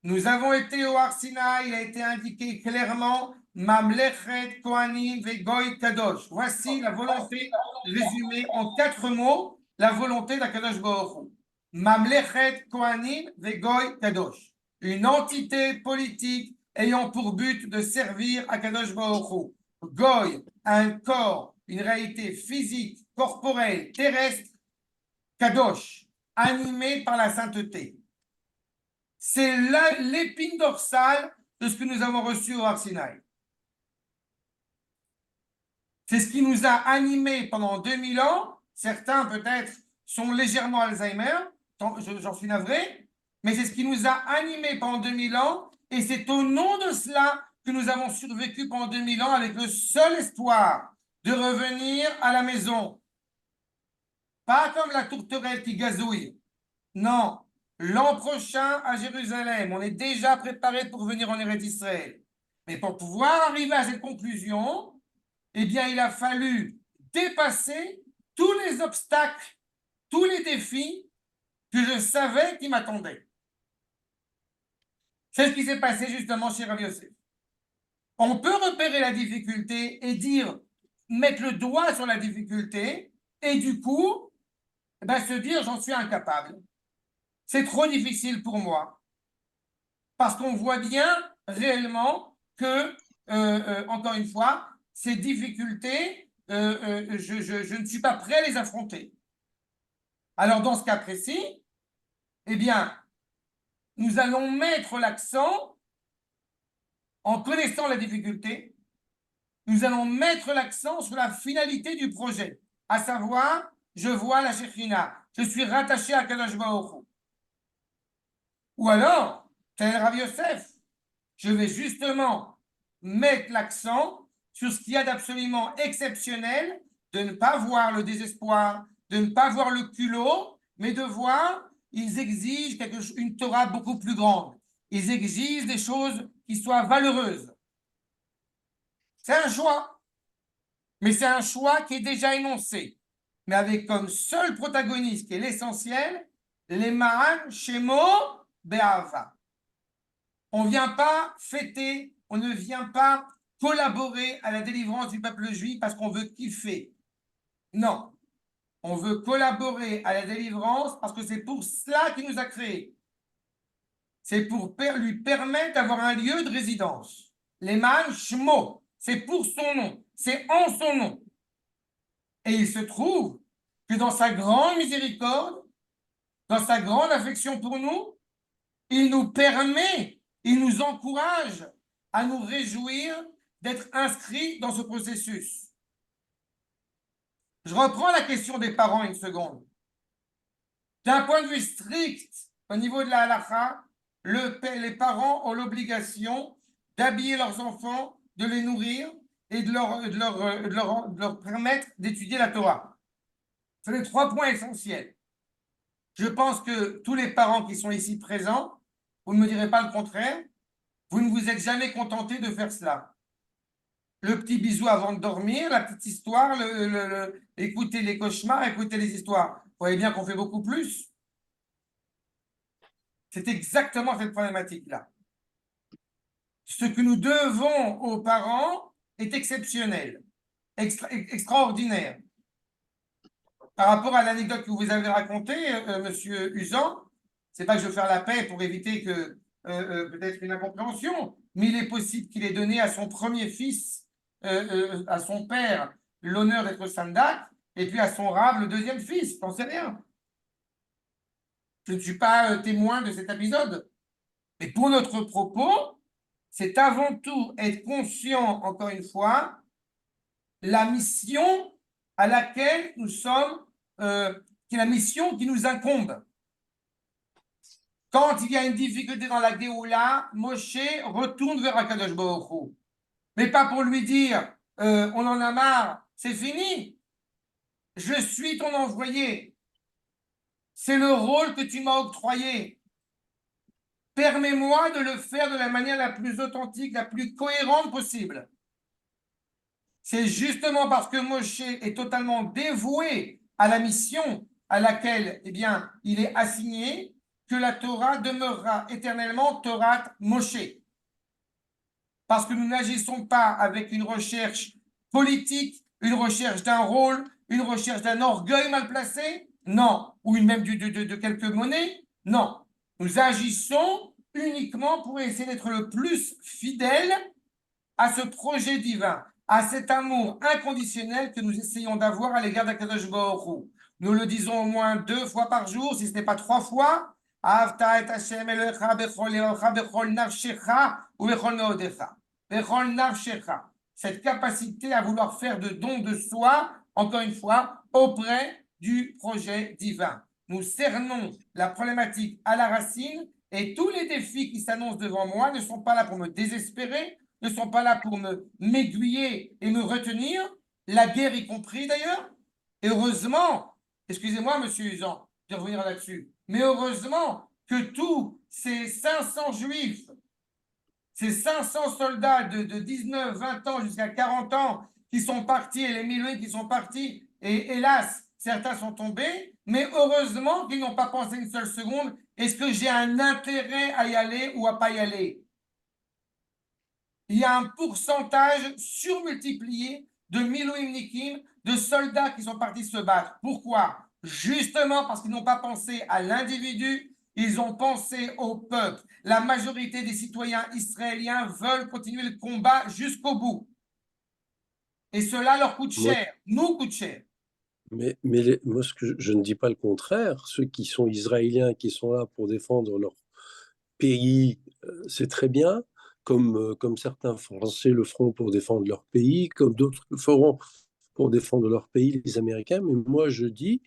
Nous avons été au Har Sinaï, il a été indiqué clairement Mamlechet Kohanim Vegoy Kadosh. Voici la volonté résumée en 4 mots, la volonté d'Akadosh Baruch Hu. Mamlechet Kohanim Vegoy Kadosh. Une entité politique ayant pour but de servir Akadosh Baruch Hu. Goy, un corps, une réalité physique, corporelle, terrestre, Kadosh, animé par la sainteté. C'est l'épine dorsale de ce que nous avons reçu au Har Sinaï. C'est ce qui nous a animés pendant 2000 ans. Certains, peut-être, sont légèrement Alzheimer, j'en suis navré, mais c'est ce qui nous a animés pendant 2000 ans, et c'est au nom de cela que nous avons survécu pendant 2000 ans avec le seul espoir de revenir à la maison. Pas comme la tourterelle qui gazouille. Non. L'an prochain à Jérusalem, on est déjà préparé pour venir en Eretz Israël. Mais pour pouvoir arriver à cette conclusion, eh bien, il a fallu dépasser tous les obstacles, tous les défis que je savais qui m'attendaient. C'est ce qui s'est passé justement chez Rav Yosef. On peut repérer la difficulté et mettre le doigt sur la difficulté et du coup, se dire j'en suis incapable. C'est trop difficile pour moi. Parce qu'on voit bien réellement que, encore une fois, ces difficultés, je ne suis pas prêt à les affronter. Alors, dans ce cas précis, eh bien, nous allons mettre l'accent, en connaissant la difficulté, nous allons mettre l'accent sur la finalité du projet, à savoir, je vois la Shekhinah, je suis rattaché à Kadosh Baruch Hu. Ou alors, tel Rav Yosef, je vais justement mettre l'accent sur ce qu'il y a d'absolument exceptionnel, de ne pas voir le désespoir, de ne pas voir le culot, mais de voir, ils exigent une Torah beaucoup plus grande. Ils exigent des choses qui soient valeureuses. C'est un choix, mais c'est un choix qui est déjà énoncé, mais avec comme seul protagoniste qui est l'essentiel, les Ma'an Shemo Be'ava. On ne vient pas fêter, on ne vient pas collaborer à la délivrance du peuple juif parce qu'on veut kiffer. Non. On veut collaborer à la délivrance parce que c'est pour cela qu'il nous a créés. C'est pour lui permettre d'avoir un lieu de résidence. Leman Shmo, c'est pour son nom, c'est en son nom. Et il se trouve que dans sa grande miséricorde, dans sa grande affection pour nous, il nous permet, il nous encourage à nous réjouir d'être inscrits dans ce processus. Je reprends la question des parents une seconde. D'un point de vue strict, au niveau de la halakha, les parents ont l'obligation d'habiller leurs enfants, de les nourrir et de leur permettre d'étudier la Torah. C'est les 3 points essentiels. Je pense que tous les parents qui sont ici présents, vous ne me direz pas le contraire, vous ne vous êtes jamais contentés de faire cela. Le petit bisou avant de dormir, la petite histoire, écouter les cauchemars, écouter les histoires. Vous voyez bien qu'on fait beaucoup plus. C'est exactement cette problématique-là. Ce que nous devons aux parents est exceptionnel, extraordinaire. Par rapport à l'anecdote que vous avez racontée, Monsieur Usan, c'est pas que je veux faire la paix pour éviter que peut-être une incompréhension, mais il est possible qu'il ait donné à son premier fils, à son père, l'honneur d'être sandak, et puis à son rave, le deuxième fils. T'en sais rien. Je ne suis pas témoin de cet épisode. Mais pour notre propos, c'est avant tout être conscient, encore une fois, la mission à laquelle nous sommes, qui est la mission qui nous incombe. Quand il y a une difficulté dans la Géoula, Moshe retourne vers Akadosh Baruch Hu. Mais pas pour lui dire on en a marre, c'est fini. Je suis ton envoyé. C'est le rôle que tu m'as octroyé. Permets-moi de le faire de la manière la plus authentique, la plus cohérente possible. C'est justement parce que Moshe est totalement dévoué à la mission à laquelle il est assigné que la Torah demeurera éternellement Torah Moshe. Parce que nous n'agissons pas avec une recherche politique, une recherche d'un rôle, une recherche d'un orgueil mal placé, non, ou même de quelques monnaies, non. Nous agissons uniquement pour essayer d'être le plus fidèle à ce projet divin, à cet amour inconditionnel que nous essayons d'avoir à l'égard d'Akadosh Baruch Hu. Nous le disons au moins 2 fois par jour, si ce n'est pas 3 fois. Ahavta et Hashem Elohecha bechol levacha bechol nafshecha ou bechol meodecha. Bechol nafshecha. Cette capacité à vouloir faire de don de soi, encore une fois, auprès du projet divin. Nous cernons la problématique à la racine et tous les défis qui s'annoncent devant moi ne sont pas là pour me désespérer, ne sont pas là pour m'aiguiller et me retenir, la guerre y compris d'ailleurs. Et heureusement, excusez-moi, monsieur Usan, de revenir là-dessus, mais heureusement que tous ces 500 juifs, ces 500 soldats de 19, 20 ans jusqu'à 40 ans qui sont partis, et les milliers qui sont partis, et hélas, certains sont tombés, mais heureusement qu'ils n'ont pas pensé une seule seconde, est-ce que j'ai un intérêt à y aller ou à pas y aller? Il y a un pourcentage surmultiplié de Miloïmnikim, de soldats qui sont partis se battre. Pourquoi? Justement parce qu'ils n'ont pas pensé à l'individu, ils ont pensé au peuple. La majorité des citoyens israéliens veulent continuer le combat jusqu'au bout. Et cela leur coûte cher, nous coûte cher. Mais moi, je ne dis pas le contraire. Ceux qui sont israéliens, qui sont là pour défendre leur pays, c'est très bien. Comme certains Français le feront pour défendre leur pays, comme d'autres le feront pour défendre leur pays, les Américains. Mais moi, je dis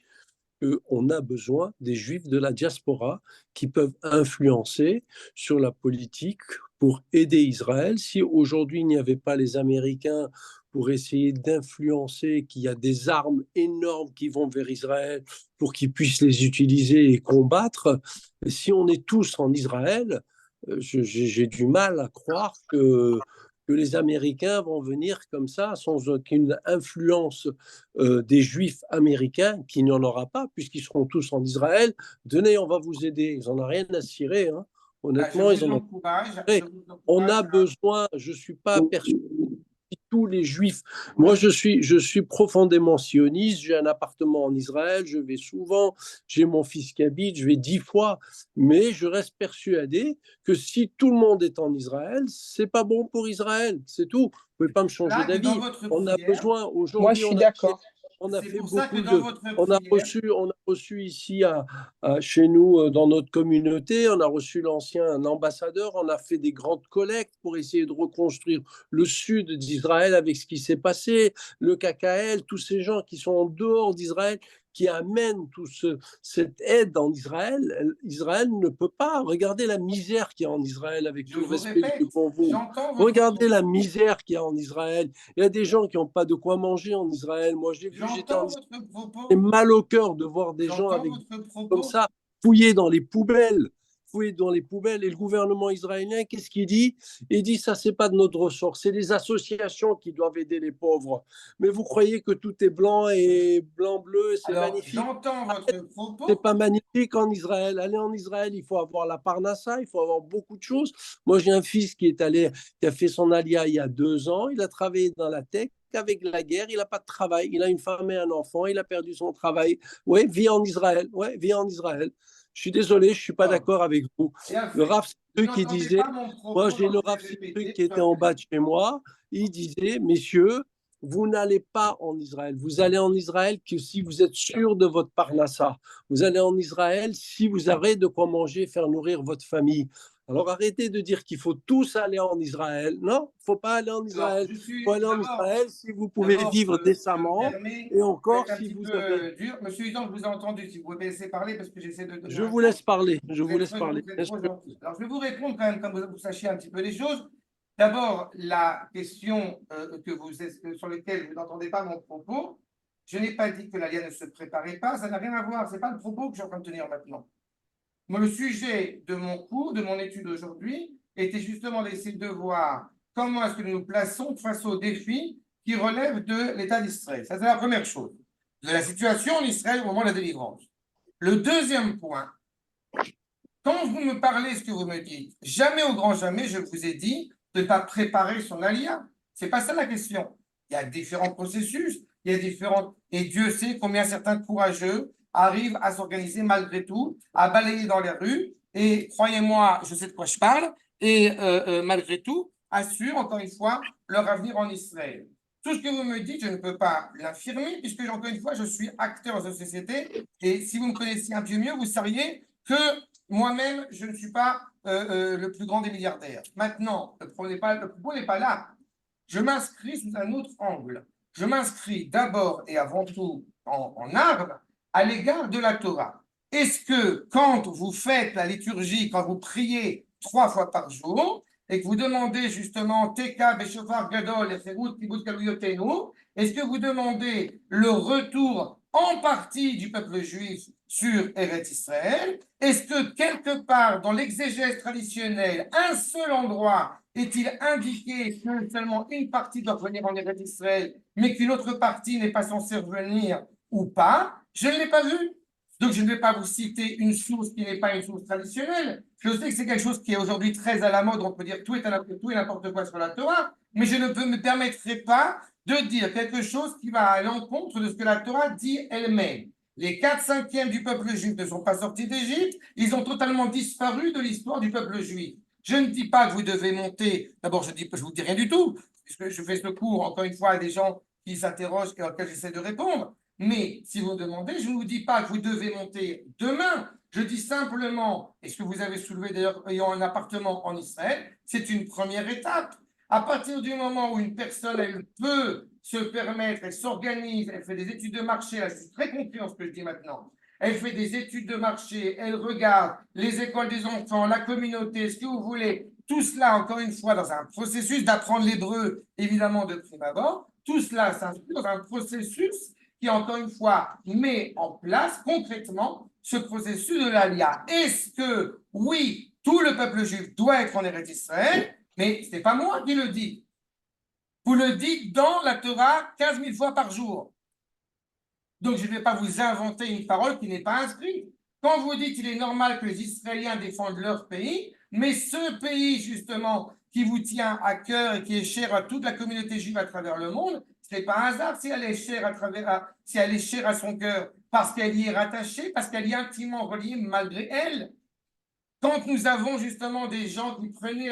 qu'on a besoin des Juifs de la diaspora qui peuvent influencer sur la politique pour aider Israël. Si aujourd'hui, il n'y avait pas les Américains pour essayer d'influencer, qu'il y a des armes énormes qui vont vers Israël pour qu'ils puissent les utiliser et combattre, si on est tous en Israël, j'ai du mal à croire que les Américains vont venir comme ça sans aucune influence des Juifs américains, qu'il n'y en aura pas, puisqu'ils seront tous en Israël. Tenez, on va vous aider. Ils n'en ont rien à cirer. Hein. Honnêtement, ils en ont. On a besoin, je ne suis pas persuadé tous les juifs. Moi, je suis profondément sioniste, j'ai un appartement en Israël, je vais souvent, j'ai mon fils qui habite, je vais 10 fois, mais je reste persuadé que si tout le monde est en Israël, c'est pas bon pour Israël, c'est tout. Vous pouvez pas me changer Là, que dans d'avis. votre On a prière, besoin, Moi, aujourd'hui, je suis d'accord. on a c'est fait pour ça que beaucoup dans de... votre prière, On a reçu ici chez nous, dans notre communauté, on a reçu l'ancien ambassadeur, on a fait des grandes collectes pour essayer de reconstruire le sud d'Israël avec ce qui s'est passé, le KKL, tous ces gens qui sont en dehors d'Israël, qui amènent cette aide en Israël. Israël ne peut pas. Regardez la misère qu'il y a en Israël, avec je tout le vous respect que j'ai répète, pour vous. j'entends votre Regardez la propos. misère qu'il y a en Israël. Il y a des gens qui n'ont pas de quoi manger en Israël. Moi, j'ai vu, j'étais en J'entends Israël. votre J'ai propos. mal au cœur de voir des gens J'entends avec votre comme propos. ça fouiller dans les poubelles. Fouiller dans les poubelles. Et le gouvernement israélien, qu'est-ce qu'il dit? Il dit ça, c'est pas de notre ressort. C'est les associations qui doivent aider les pauvres. Mais vous croyez que tout est blanc et blanc-bleu, c'est Alors, magnifique? j'entends votre C'est propos. pas magnifique en Israël. Aller en Israël, il faut avoir la parnassa, il faut avoir beaucoup de choses. Moi, j'ai un fils qui a fait son alia il y a 2 ans. Il a travaillé dans la tech. Avec la guerre, il n'a pas de travail. Il a une femme et un enfant. Il a perdu son travail. Oui, vit en Israël. Ouais, vit en Israël. Je suis désolé, je ne suis pas Bon, d'accord avec vous. bien Le fait. Rav Vous Sitruk qui n'entendez disait, pas mon moi propos, j'ai le donc je Rav vais Sitruk répéter. qui était en bas de chez moi. Il disait, messieurs, vous n'allez pas en Israël. Vous allez en Israël que si vous êtes sûr de votre parnassa. Vous allez en Israël si vous avez de quoi manger, faire nourrir votre famille. Alors arrêtez de dire qu'il faut tous aller en Israël. Non, il ne faut pas aller en Alors, Israël. Il faut aller en Israël si vous pouvez vivre je me décemment permets, et je vais encore être un si petit vous avez... peu dur. Monsieur Hudon, je vous ai entendu. Si vous pouvez me laisser parler, parce que j'essaie de donner Je un vous temps. laisse parler. Je Vous vous êtes laisse trop, parler. vous êtes Bien trop sûr. gentil. Alors, je vais vous répondre quand même, comme vous sachiez un petit peu les choses. D'abord, la question sur laquelle vous n'entendez pas mon propos, je n'ai pas dit que l'ALIA ne se préparait pas, ça n'a rien à voir, ce n'est pas le propos que je suis en train de tenir maintenant. Moi, le sujet de mon cours, de mon étude aujourd'hui, était justement d'essayer de voir comment est-ce que nous nous plaçons face aux défis qui relèvent de l'État d'Israël. Ça, c'est la première chose. De la situation en Israël au moment de la délivrance. Le deuxième point, quand vous me parlez, ce que vous me dites, jamais au grand jamais, je vous ai dit de ne pas préparer son alia. Ce n'est pas ça la question. Il y a différents processus, il y a différents... Et Dieu sait combien certains courageux arrivent à s'organiser malgré tout, à balayer dans les rues. Et croyez-moi, je sais de quoi je parle. Et malgré tout, assurent encore une fois leur avenir en Israël. Tout ce que vous me dites, je ne peux pas l'affirmer, puisque encore une fois, je suis acteur de cette société. Et si vous me connaissiez un peu mieux, vous sauriez que moi-même, je ne suis pas le plus grand des milliardaires. Maintenant, le propos n'est pas là. Je m'inscris sous un autre angle. Je m'inscris d'abord et avant tout en arme à l'égard de la Torah. Est-ce que quand vous faites la liturgie, quand vous priez 3 fois par jour, et que vous demandez justement Teka, Beshofar, Gadol, Eferut, Kibut, Kaluyotenu, est-ce que vous demandez le retour en partie du peuple juif sur Eretz Israël? Est-ce que quelque part dans l'exégèse traditionnelle, un seul endroit est-il indiqué que seulement une partie doit revenir en Eretz Israël, mais qu'une autre partie n'est pas censée revenir ou pas? Je ne l'ai pas vu. Donc, je ne vais pas vous citer une source qui n'est pas une source traditionnelle. Je sais que c'est quelque chose qui est aujourd'hui très à la mode. On peut dire tout et n'importe quoi sur la Torah, mais je ne me permettrai pas de dire quelque chose qui va à l'encontre de ce que la Torah dit elle-même. Les 4/5 du peuple juif ne sont pas sortis d'Égypte, ils ont totalement disparu de l'histoire du peuple juif. Je ne dis pas que vous devez monter, d'abord je ne vous dis rien du tout, puisque je fais ce cours encore une fois à des gens qui s'interrogent et auxquels j'essaie de répondre, mais si vous me demandez, je ne vous dis pas que vous devez monter demain, je dis simplement, et ce que vous avez soulevé d'ailleurs ayant un appartement en Israël, c'est une première étape. À partir du moment où une personne, elle peut se permettre, elle s'organise, elle fait des études de marché, là, je suis très confiant ce que je dis maintenant, elle fait des études de marché, elle regarde les écoles des enfants, la communauté, ce que vous voulez, tout cela, encore une fois, dans un processus d'apprendre l'hébreu, évidemment, de prime abord, tout cela s'inscrit dans un processus qui, encore une fois, met en place concrètement ce processus de l'Alia. Est-ce que, oui, tout le peuple juif doit être en Eretz Israël, mais ce n'est pas moi qui le dis. Vous le dites dans la Torah 15 000 fois par jour. Donc, je ne vais pas vous inventer une parole qui n'est pas inscrite. Quand vous dites qu'il est normal que les Israéliens défendent leur pays, mais ce pays, justement, qui vous tient à cœur et qui est cher à toute la communauté juive à travers le monde, ce n'est pas un hasard si elle est chère si elle est chère à son cœur, parce qu'elle y est rattachée, parce qu'elle y est intimement reliée malgré elle. Quand nous avons justement des gens qui prenaient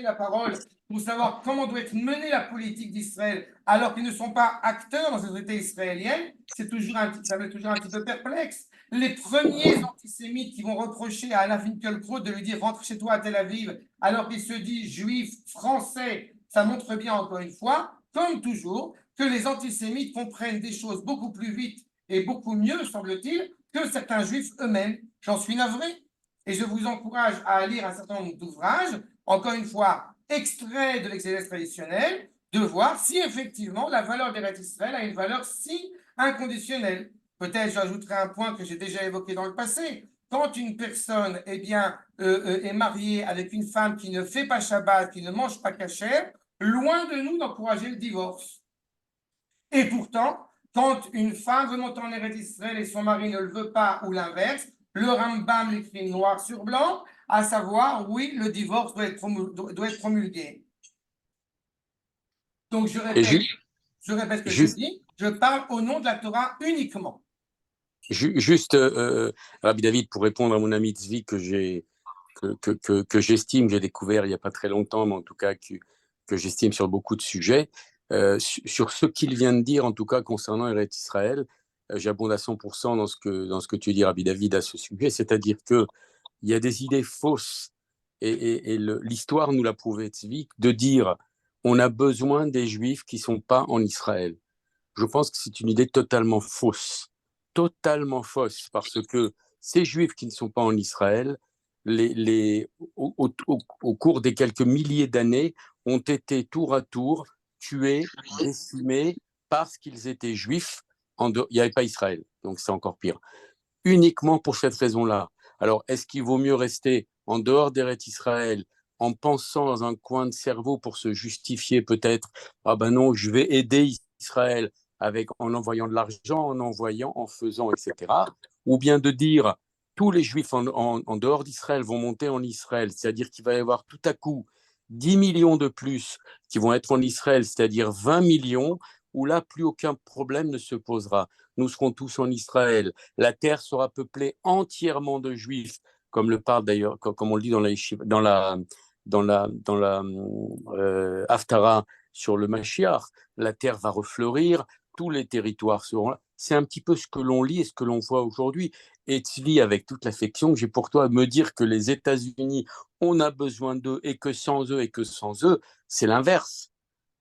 la parole pour savoir comment doit être menée la politique d'Israël, alors qu'ils ne sont pas acteurs dans la société israélienne, ça me fait toujours un petit peu perplexe. Les premiers antisémites qui vont reprocher à Anna Finkielkraut de lui dire « rentre chez toi à Tel Aviv », alors qu'il se dit juif, français, ça montre bien encore une fois, comme toujours, que les antisémites comprennent des choses beaucoup plus vite et beaucoup mieux, semble-t-il, que certains juifs eux-mêmes. J'en suis navré. Et je vous encourage à lire un certain nombre d'ouvrages, encore une fois, extraits de l'exégèse traditionnelle, de voir si effectivement la valeur d'Eretz Israël a une valeur si inconditionnelle. Peut-être j'ajouterai un point que j'ai déjà évoqué dans le passé. Quand une personne est mariée avec une femme qui ne fait pas Shabbat, qui ne mange pas kasher, loin de nous d'encourager le divorce. Et pourtant, quand une femme veut monter en Eretz Israël et son mari ne le veut pas, ou l'inverse, le Rambam l'écrit noir sur blanc, à savoir, oui, le divorce doit être promulgué. Donc, je répète ce que je dis, je parle au nom de la Torah uniquement. Juste, Rabbi David, pour répondre à mon ami Tzvi que j'estime, j'ai découvert il n'y a pas très longtemps, mais en tout cas que j'estime sur beaucoup de sujets, sur ce qu'il vient de dire, en tout cas concernant Eretz Israël, j'abonde à 100% dans ce que tu dis, Rabbi David, à ce sujet, c'est-à-dire qu'il y a des idées fausses, et l'histoire nous l'a prouvé, Tzvi, de dire on a besoin des Juifs qui ne sont pas en Israël. Je pense que c'est une idée totalement fausse, parce que ces Juifs qui ne sont pas en Israël, au cours des quelques milliers d'années, ont été tour à tour tués, décimés, parce qu'ils étaient Juifs. Il n'y avait pas Israël, donc c'est encore pire. Uniquement pour cette raison-là. Alors, est-ce qu'il vaut mieux rester en dehors d'Eretz Israël en pensant dans un coin de cerveau pour se justifier peut-être « Ah ben non, je vais aider Israël » en envoyant de l'argent, en faisant, etc. Ou bien de dire tous les Juifs en dehors d'Israël vont monter en Israël, c'est-à-dire qu'il va y avoir tout à coup 10 millions de plus qui vont être en Israël, c'est-à-dire 20 millions, où là, plus aucun problème ne se posera. Nous serons tous en Israël. La terre sera peuplée entièrement de Juifs, comme le parle d'ailleurs, comme on le dit dans la Haftara sur le Mashiach. La terre va refleurir, tous les territoires seront là. C'est un petit peu ce que l'on lit et ce que l'on voit aujourd'hui. Et Tzvi, avec toute l'affection que j'ai pour toi, me dire que les États-Unis, on a besoin d'eux et que sans eux, c'est l'inverse.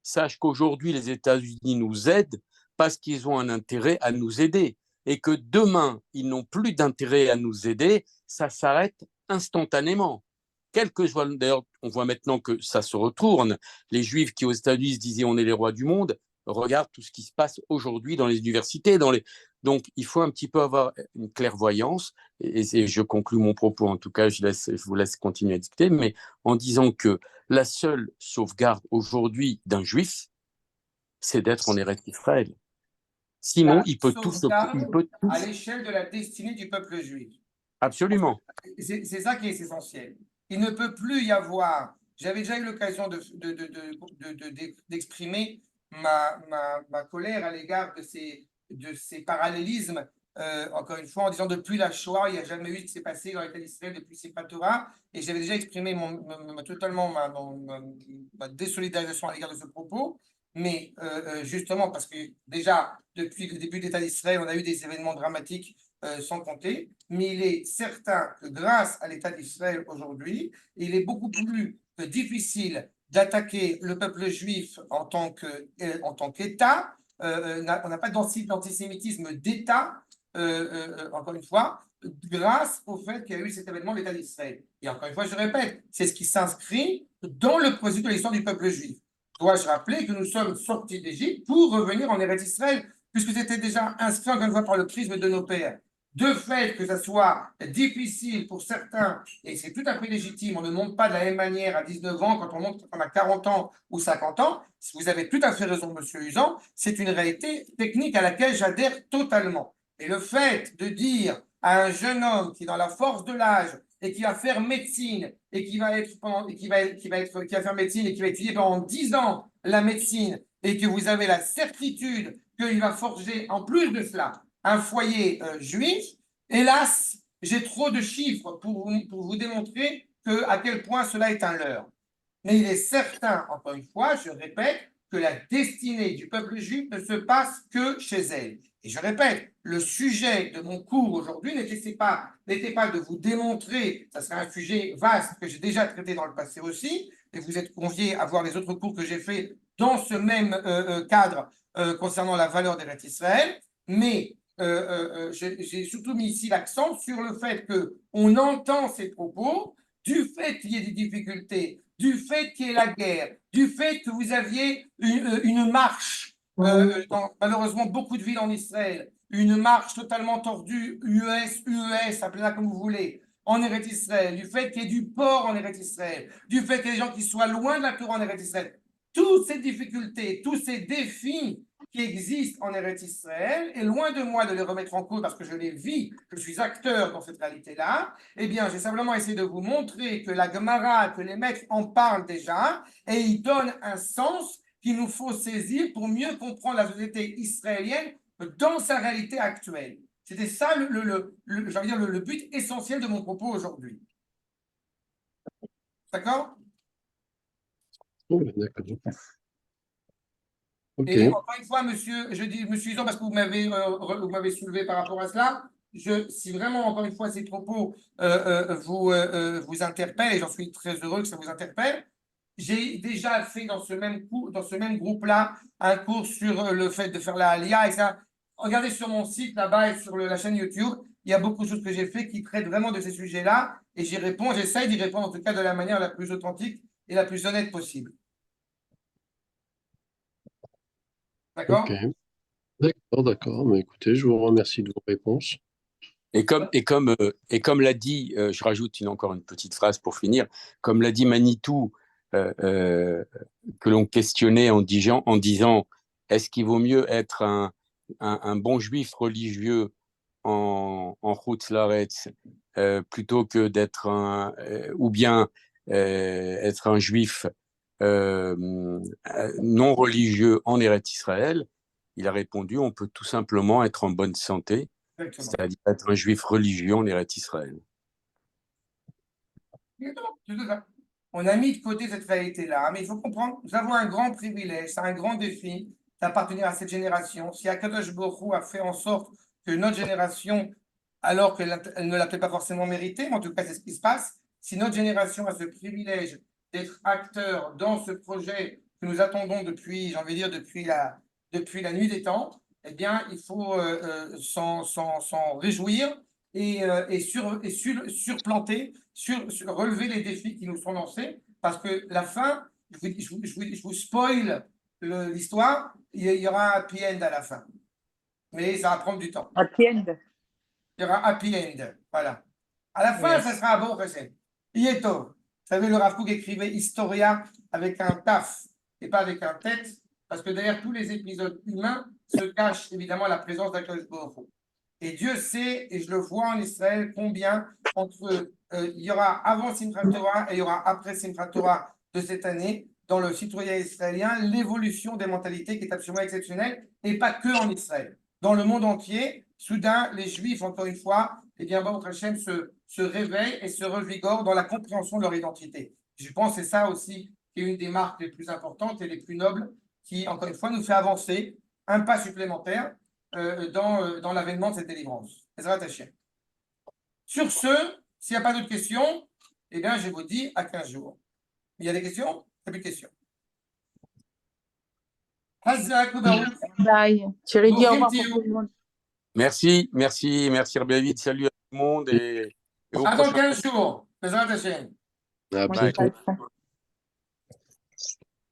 Sache qu'aujourd'hui, les États-Unis nous aident parce qu'ils ont un intérêt à nous aider. Et que demain, ils n'ont plus d'intérêt à nous aider, ça s'arrête instantanément. Quel que soit, d'ailleurs, on voit maintenant que ça se retourne. Les Juifs qui aux États-Unis se disaient on est les rois du monde, regarde tout ce qui se passe aujourd'hui dans les universités. Donc, il faut un petit peu avoir une clairvoyance. Et je conclus mon propos, en tout cas, je vous laisse continuer à discuter, mais en disant que la seule sauvegarde aujourd'hui d'un Juif, c'est d'être en Eretz Israël. Sinon, il peut tout. À l'échelle de la destinée du peuple juif. Absolument. C'est ça qui est essentiel. Il ne peut plus y avoir. J'avais déjà eu l'occasion d'exprimer ma colère à l'égard de ces parallélismes, encore une fois, en disant depuis la Shoah, il n'y a jamais eu ce qui s'est passé dans l'État d'Israël depuis Simchat Torah. Et j'avais déjà exprimé totalement ma désolidarisation à l'égard de ce propos. Mais justement, parce que déjà, depuis le début de l'État d'Israël, on a eu des événements dramatiques sans compter, mais il est certain que grâce à l'État d'Israël aujourd'hui, il est beaucoup plus difficile d'attaquer le peuple juif en tant qu'État. On n'a pas d'antisémitisme d'État, encore une fois, grâce au fait qu'il y a eu cet événement de l'État d'Israël. Et encore une fois, je répète, c'est ce qui s'inscrit dans le processus de l'histoire du peuple juif. Dois-je rappeler que nous sommes sortis d'Égypte pour revenir en Eretz Israël, puisque c'était déjà inscrit encore une fois par le prisme de nos pères. De fait que ça soit difficile pour certains, et c'est tout à fait légitime, on ne monte pas de la même manière à 19 ans quand on monte quand on a 40 ans ou 50 ans. Vous avez tout à fait raison, monsieur Usan, c'est une réalité technique à laquelle j'adhère totalement. Et le fait de dire à un jeune homme qui est dans la force de l'âge et qui va faire médecine et qui va faire médecine et qui va étudier pendant 10 ans la médecine et que vous avez la certitude qu'il va forger en plus de cela un foyer juif, hélas, j'ai trop de chiffres pour vous démontrer à quel point cela est un leurre. Mais il est certain, encore une fois, je répète, que la destinée du peuple juif ne se passe que chez elle. Et je répète, le sujet de mon cours aujourd'hui n'était pas de vous démontrer, ça serait un sujet vaste que j'ai déjà traité dans le passé aussi, et vous êtes conviés à voir les autres cours que j'ai faits dans ce même cadre concernant la valeur d'Eretz Israël, mais j'ai surtout mis ici l'accent sur le fait qu'on entend ces propos, du fait qu'il y ait des difficultés, du fait qu'il y ait la guerre, du fait que vous aviez une marche dans malheureusement beaucoup de villes en Israël, une marche totalement tordue, UES, appelez-la comme vous voulez, en Eretz Israël, du fait qu'il y ait du port en Eretz Israël, du fait qu'il y ait des gens qui soient loin de la Torah en Eretz Israël. Toutes ces difficultés, tous ces défis qui existent en Eretz Israël, et loin de moi de les remettre en cause parce que je les vis, je suis acteur dans cette réalité-là, eh bien, j'ai simplement essayé de vous montrer que la Gemara, que les maîtres en parlent déjà, et ils donnent un sens qu'il nous faut saisir pour mieux comprendre la société israélienne dans sa réalité actuelle. C'était ça le but essentiel de mon propos aujourd'hui. D'accord? Oui, d'accord. Ok. Et encore une fois, monsieur, je dis monsieur Isan parce que vous m'avez soulevé par rapport à cela. Si vraiment, encore une fois, ces propos vous interpellent, et j'en suis très heureux que ça vous interpelle, j'ai déjà fait dans ce même groupe-là un cours sur le fait de faire la Aliyah et ça. Regardez sur mon site là-bas et sur la chaîne YouTube, il y a beaucoup de choses que j'ai fait qui traitent vraiment de ces sujets-là et j'essaie d'y répondre en tout cas de la manière la plus authentique et la plus honnête possible. D'accord? Ok. D'accord. Mais écoutez, je vous remercie de vos réponses. Et comme l'a dit, je rajoute encore une petite phrase pour finir, comme l'a dit Manitou, que l'on questionnait en disant est-ce qu'il vaut mieux être un bon juif religieux en Chutz La'aretz plutôt que d'être ou bien être un juif non religieux en Eretz Israël? Il a répondu on peut tout simplement être en bonne santé, c'est-à-dire être un juif religieux en Eretz Israël. On a mis de côté cette réalité-là, mais il faut comprendre, nous avons un grand privilège, c'est un grand défi d'appartenir à cette génération. Si Akadosh Baruch Hu a fait en sorte que notre génération, alors qu'elle ne l'a peut-être pas forcément mérité, mais en tout cas c'est ce qui se passe, si notre génération a ce privilège d'être acteur dans ce projet que nous attendons depuis, j'ai envie de dire, depuis la nuit des temps, eh bien, il faut s'en réjouir et surplanter, relever les défis qui nous sont lancés, parce que la fin, je vous spoil l'histoire, il y aura un happy end à la fin. Mais ça va prendre du temps. Happy end. Il y aura un happy end, voilà. À la fin, ça sera un bon recette. Ieto. Vous savez, le Rav Kook écrivait Historia avec un taf et pas avec un tête, parce que derrière tous les épisodes humains se cache évidemment la présence d'Akadosh Baruch Hu. Et Dieu sait, et je le vois en Israël, combien il y aura avant Simchat Torah et il y aura après Simchat Torah de cette année, dans le citoyen israélien, l'évolution des mentalités qui est absolument exceptionnelle, et pas que en Israël. Dans le monde entier, soudain, les Juifs, encore une fois, eh bien, votre Hachem se réveille et se revigore dans la compréhension de leur identité. Je pense que c'est ça aussi qui est une des marques les plus importantes et les plus nobles, qui, encore une fois, nous fait avancer un pas supplémentaire dans l'avènement de cette délivrance. Sur ce, s'il n'y a pas d'autres questions, eh bien, je vous dis à 15 jours. Il y a des questions? Il n'y a plus de questions. Bye. Thierry, dis au revoir pour tout le monde. Merci, Rabbi David. Salut à tout le monde et au À dans prochain. 15 jours. À bientôt.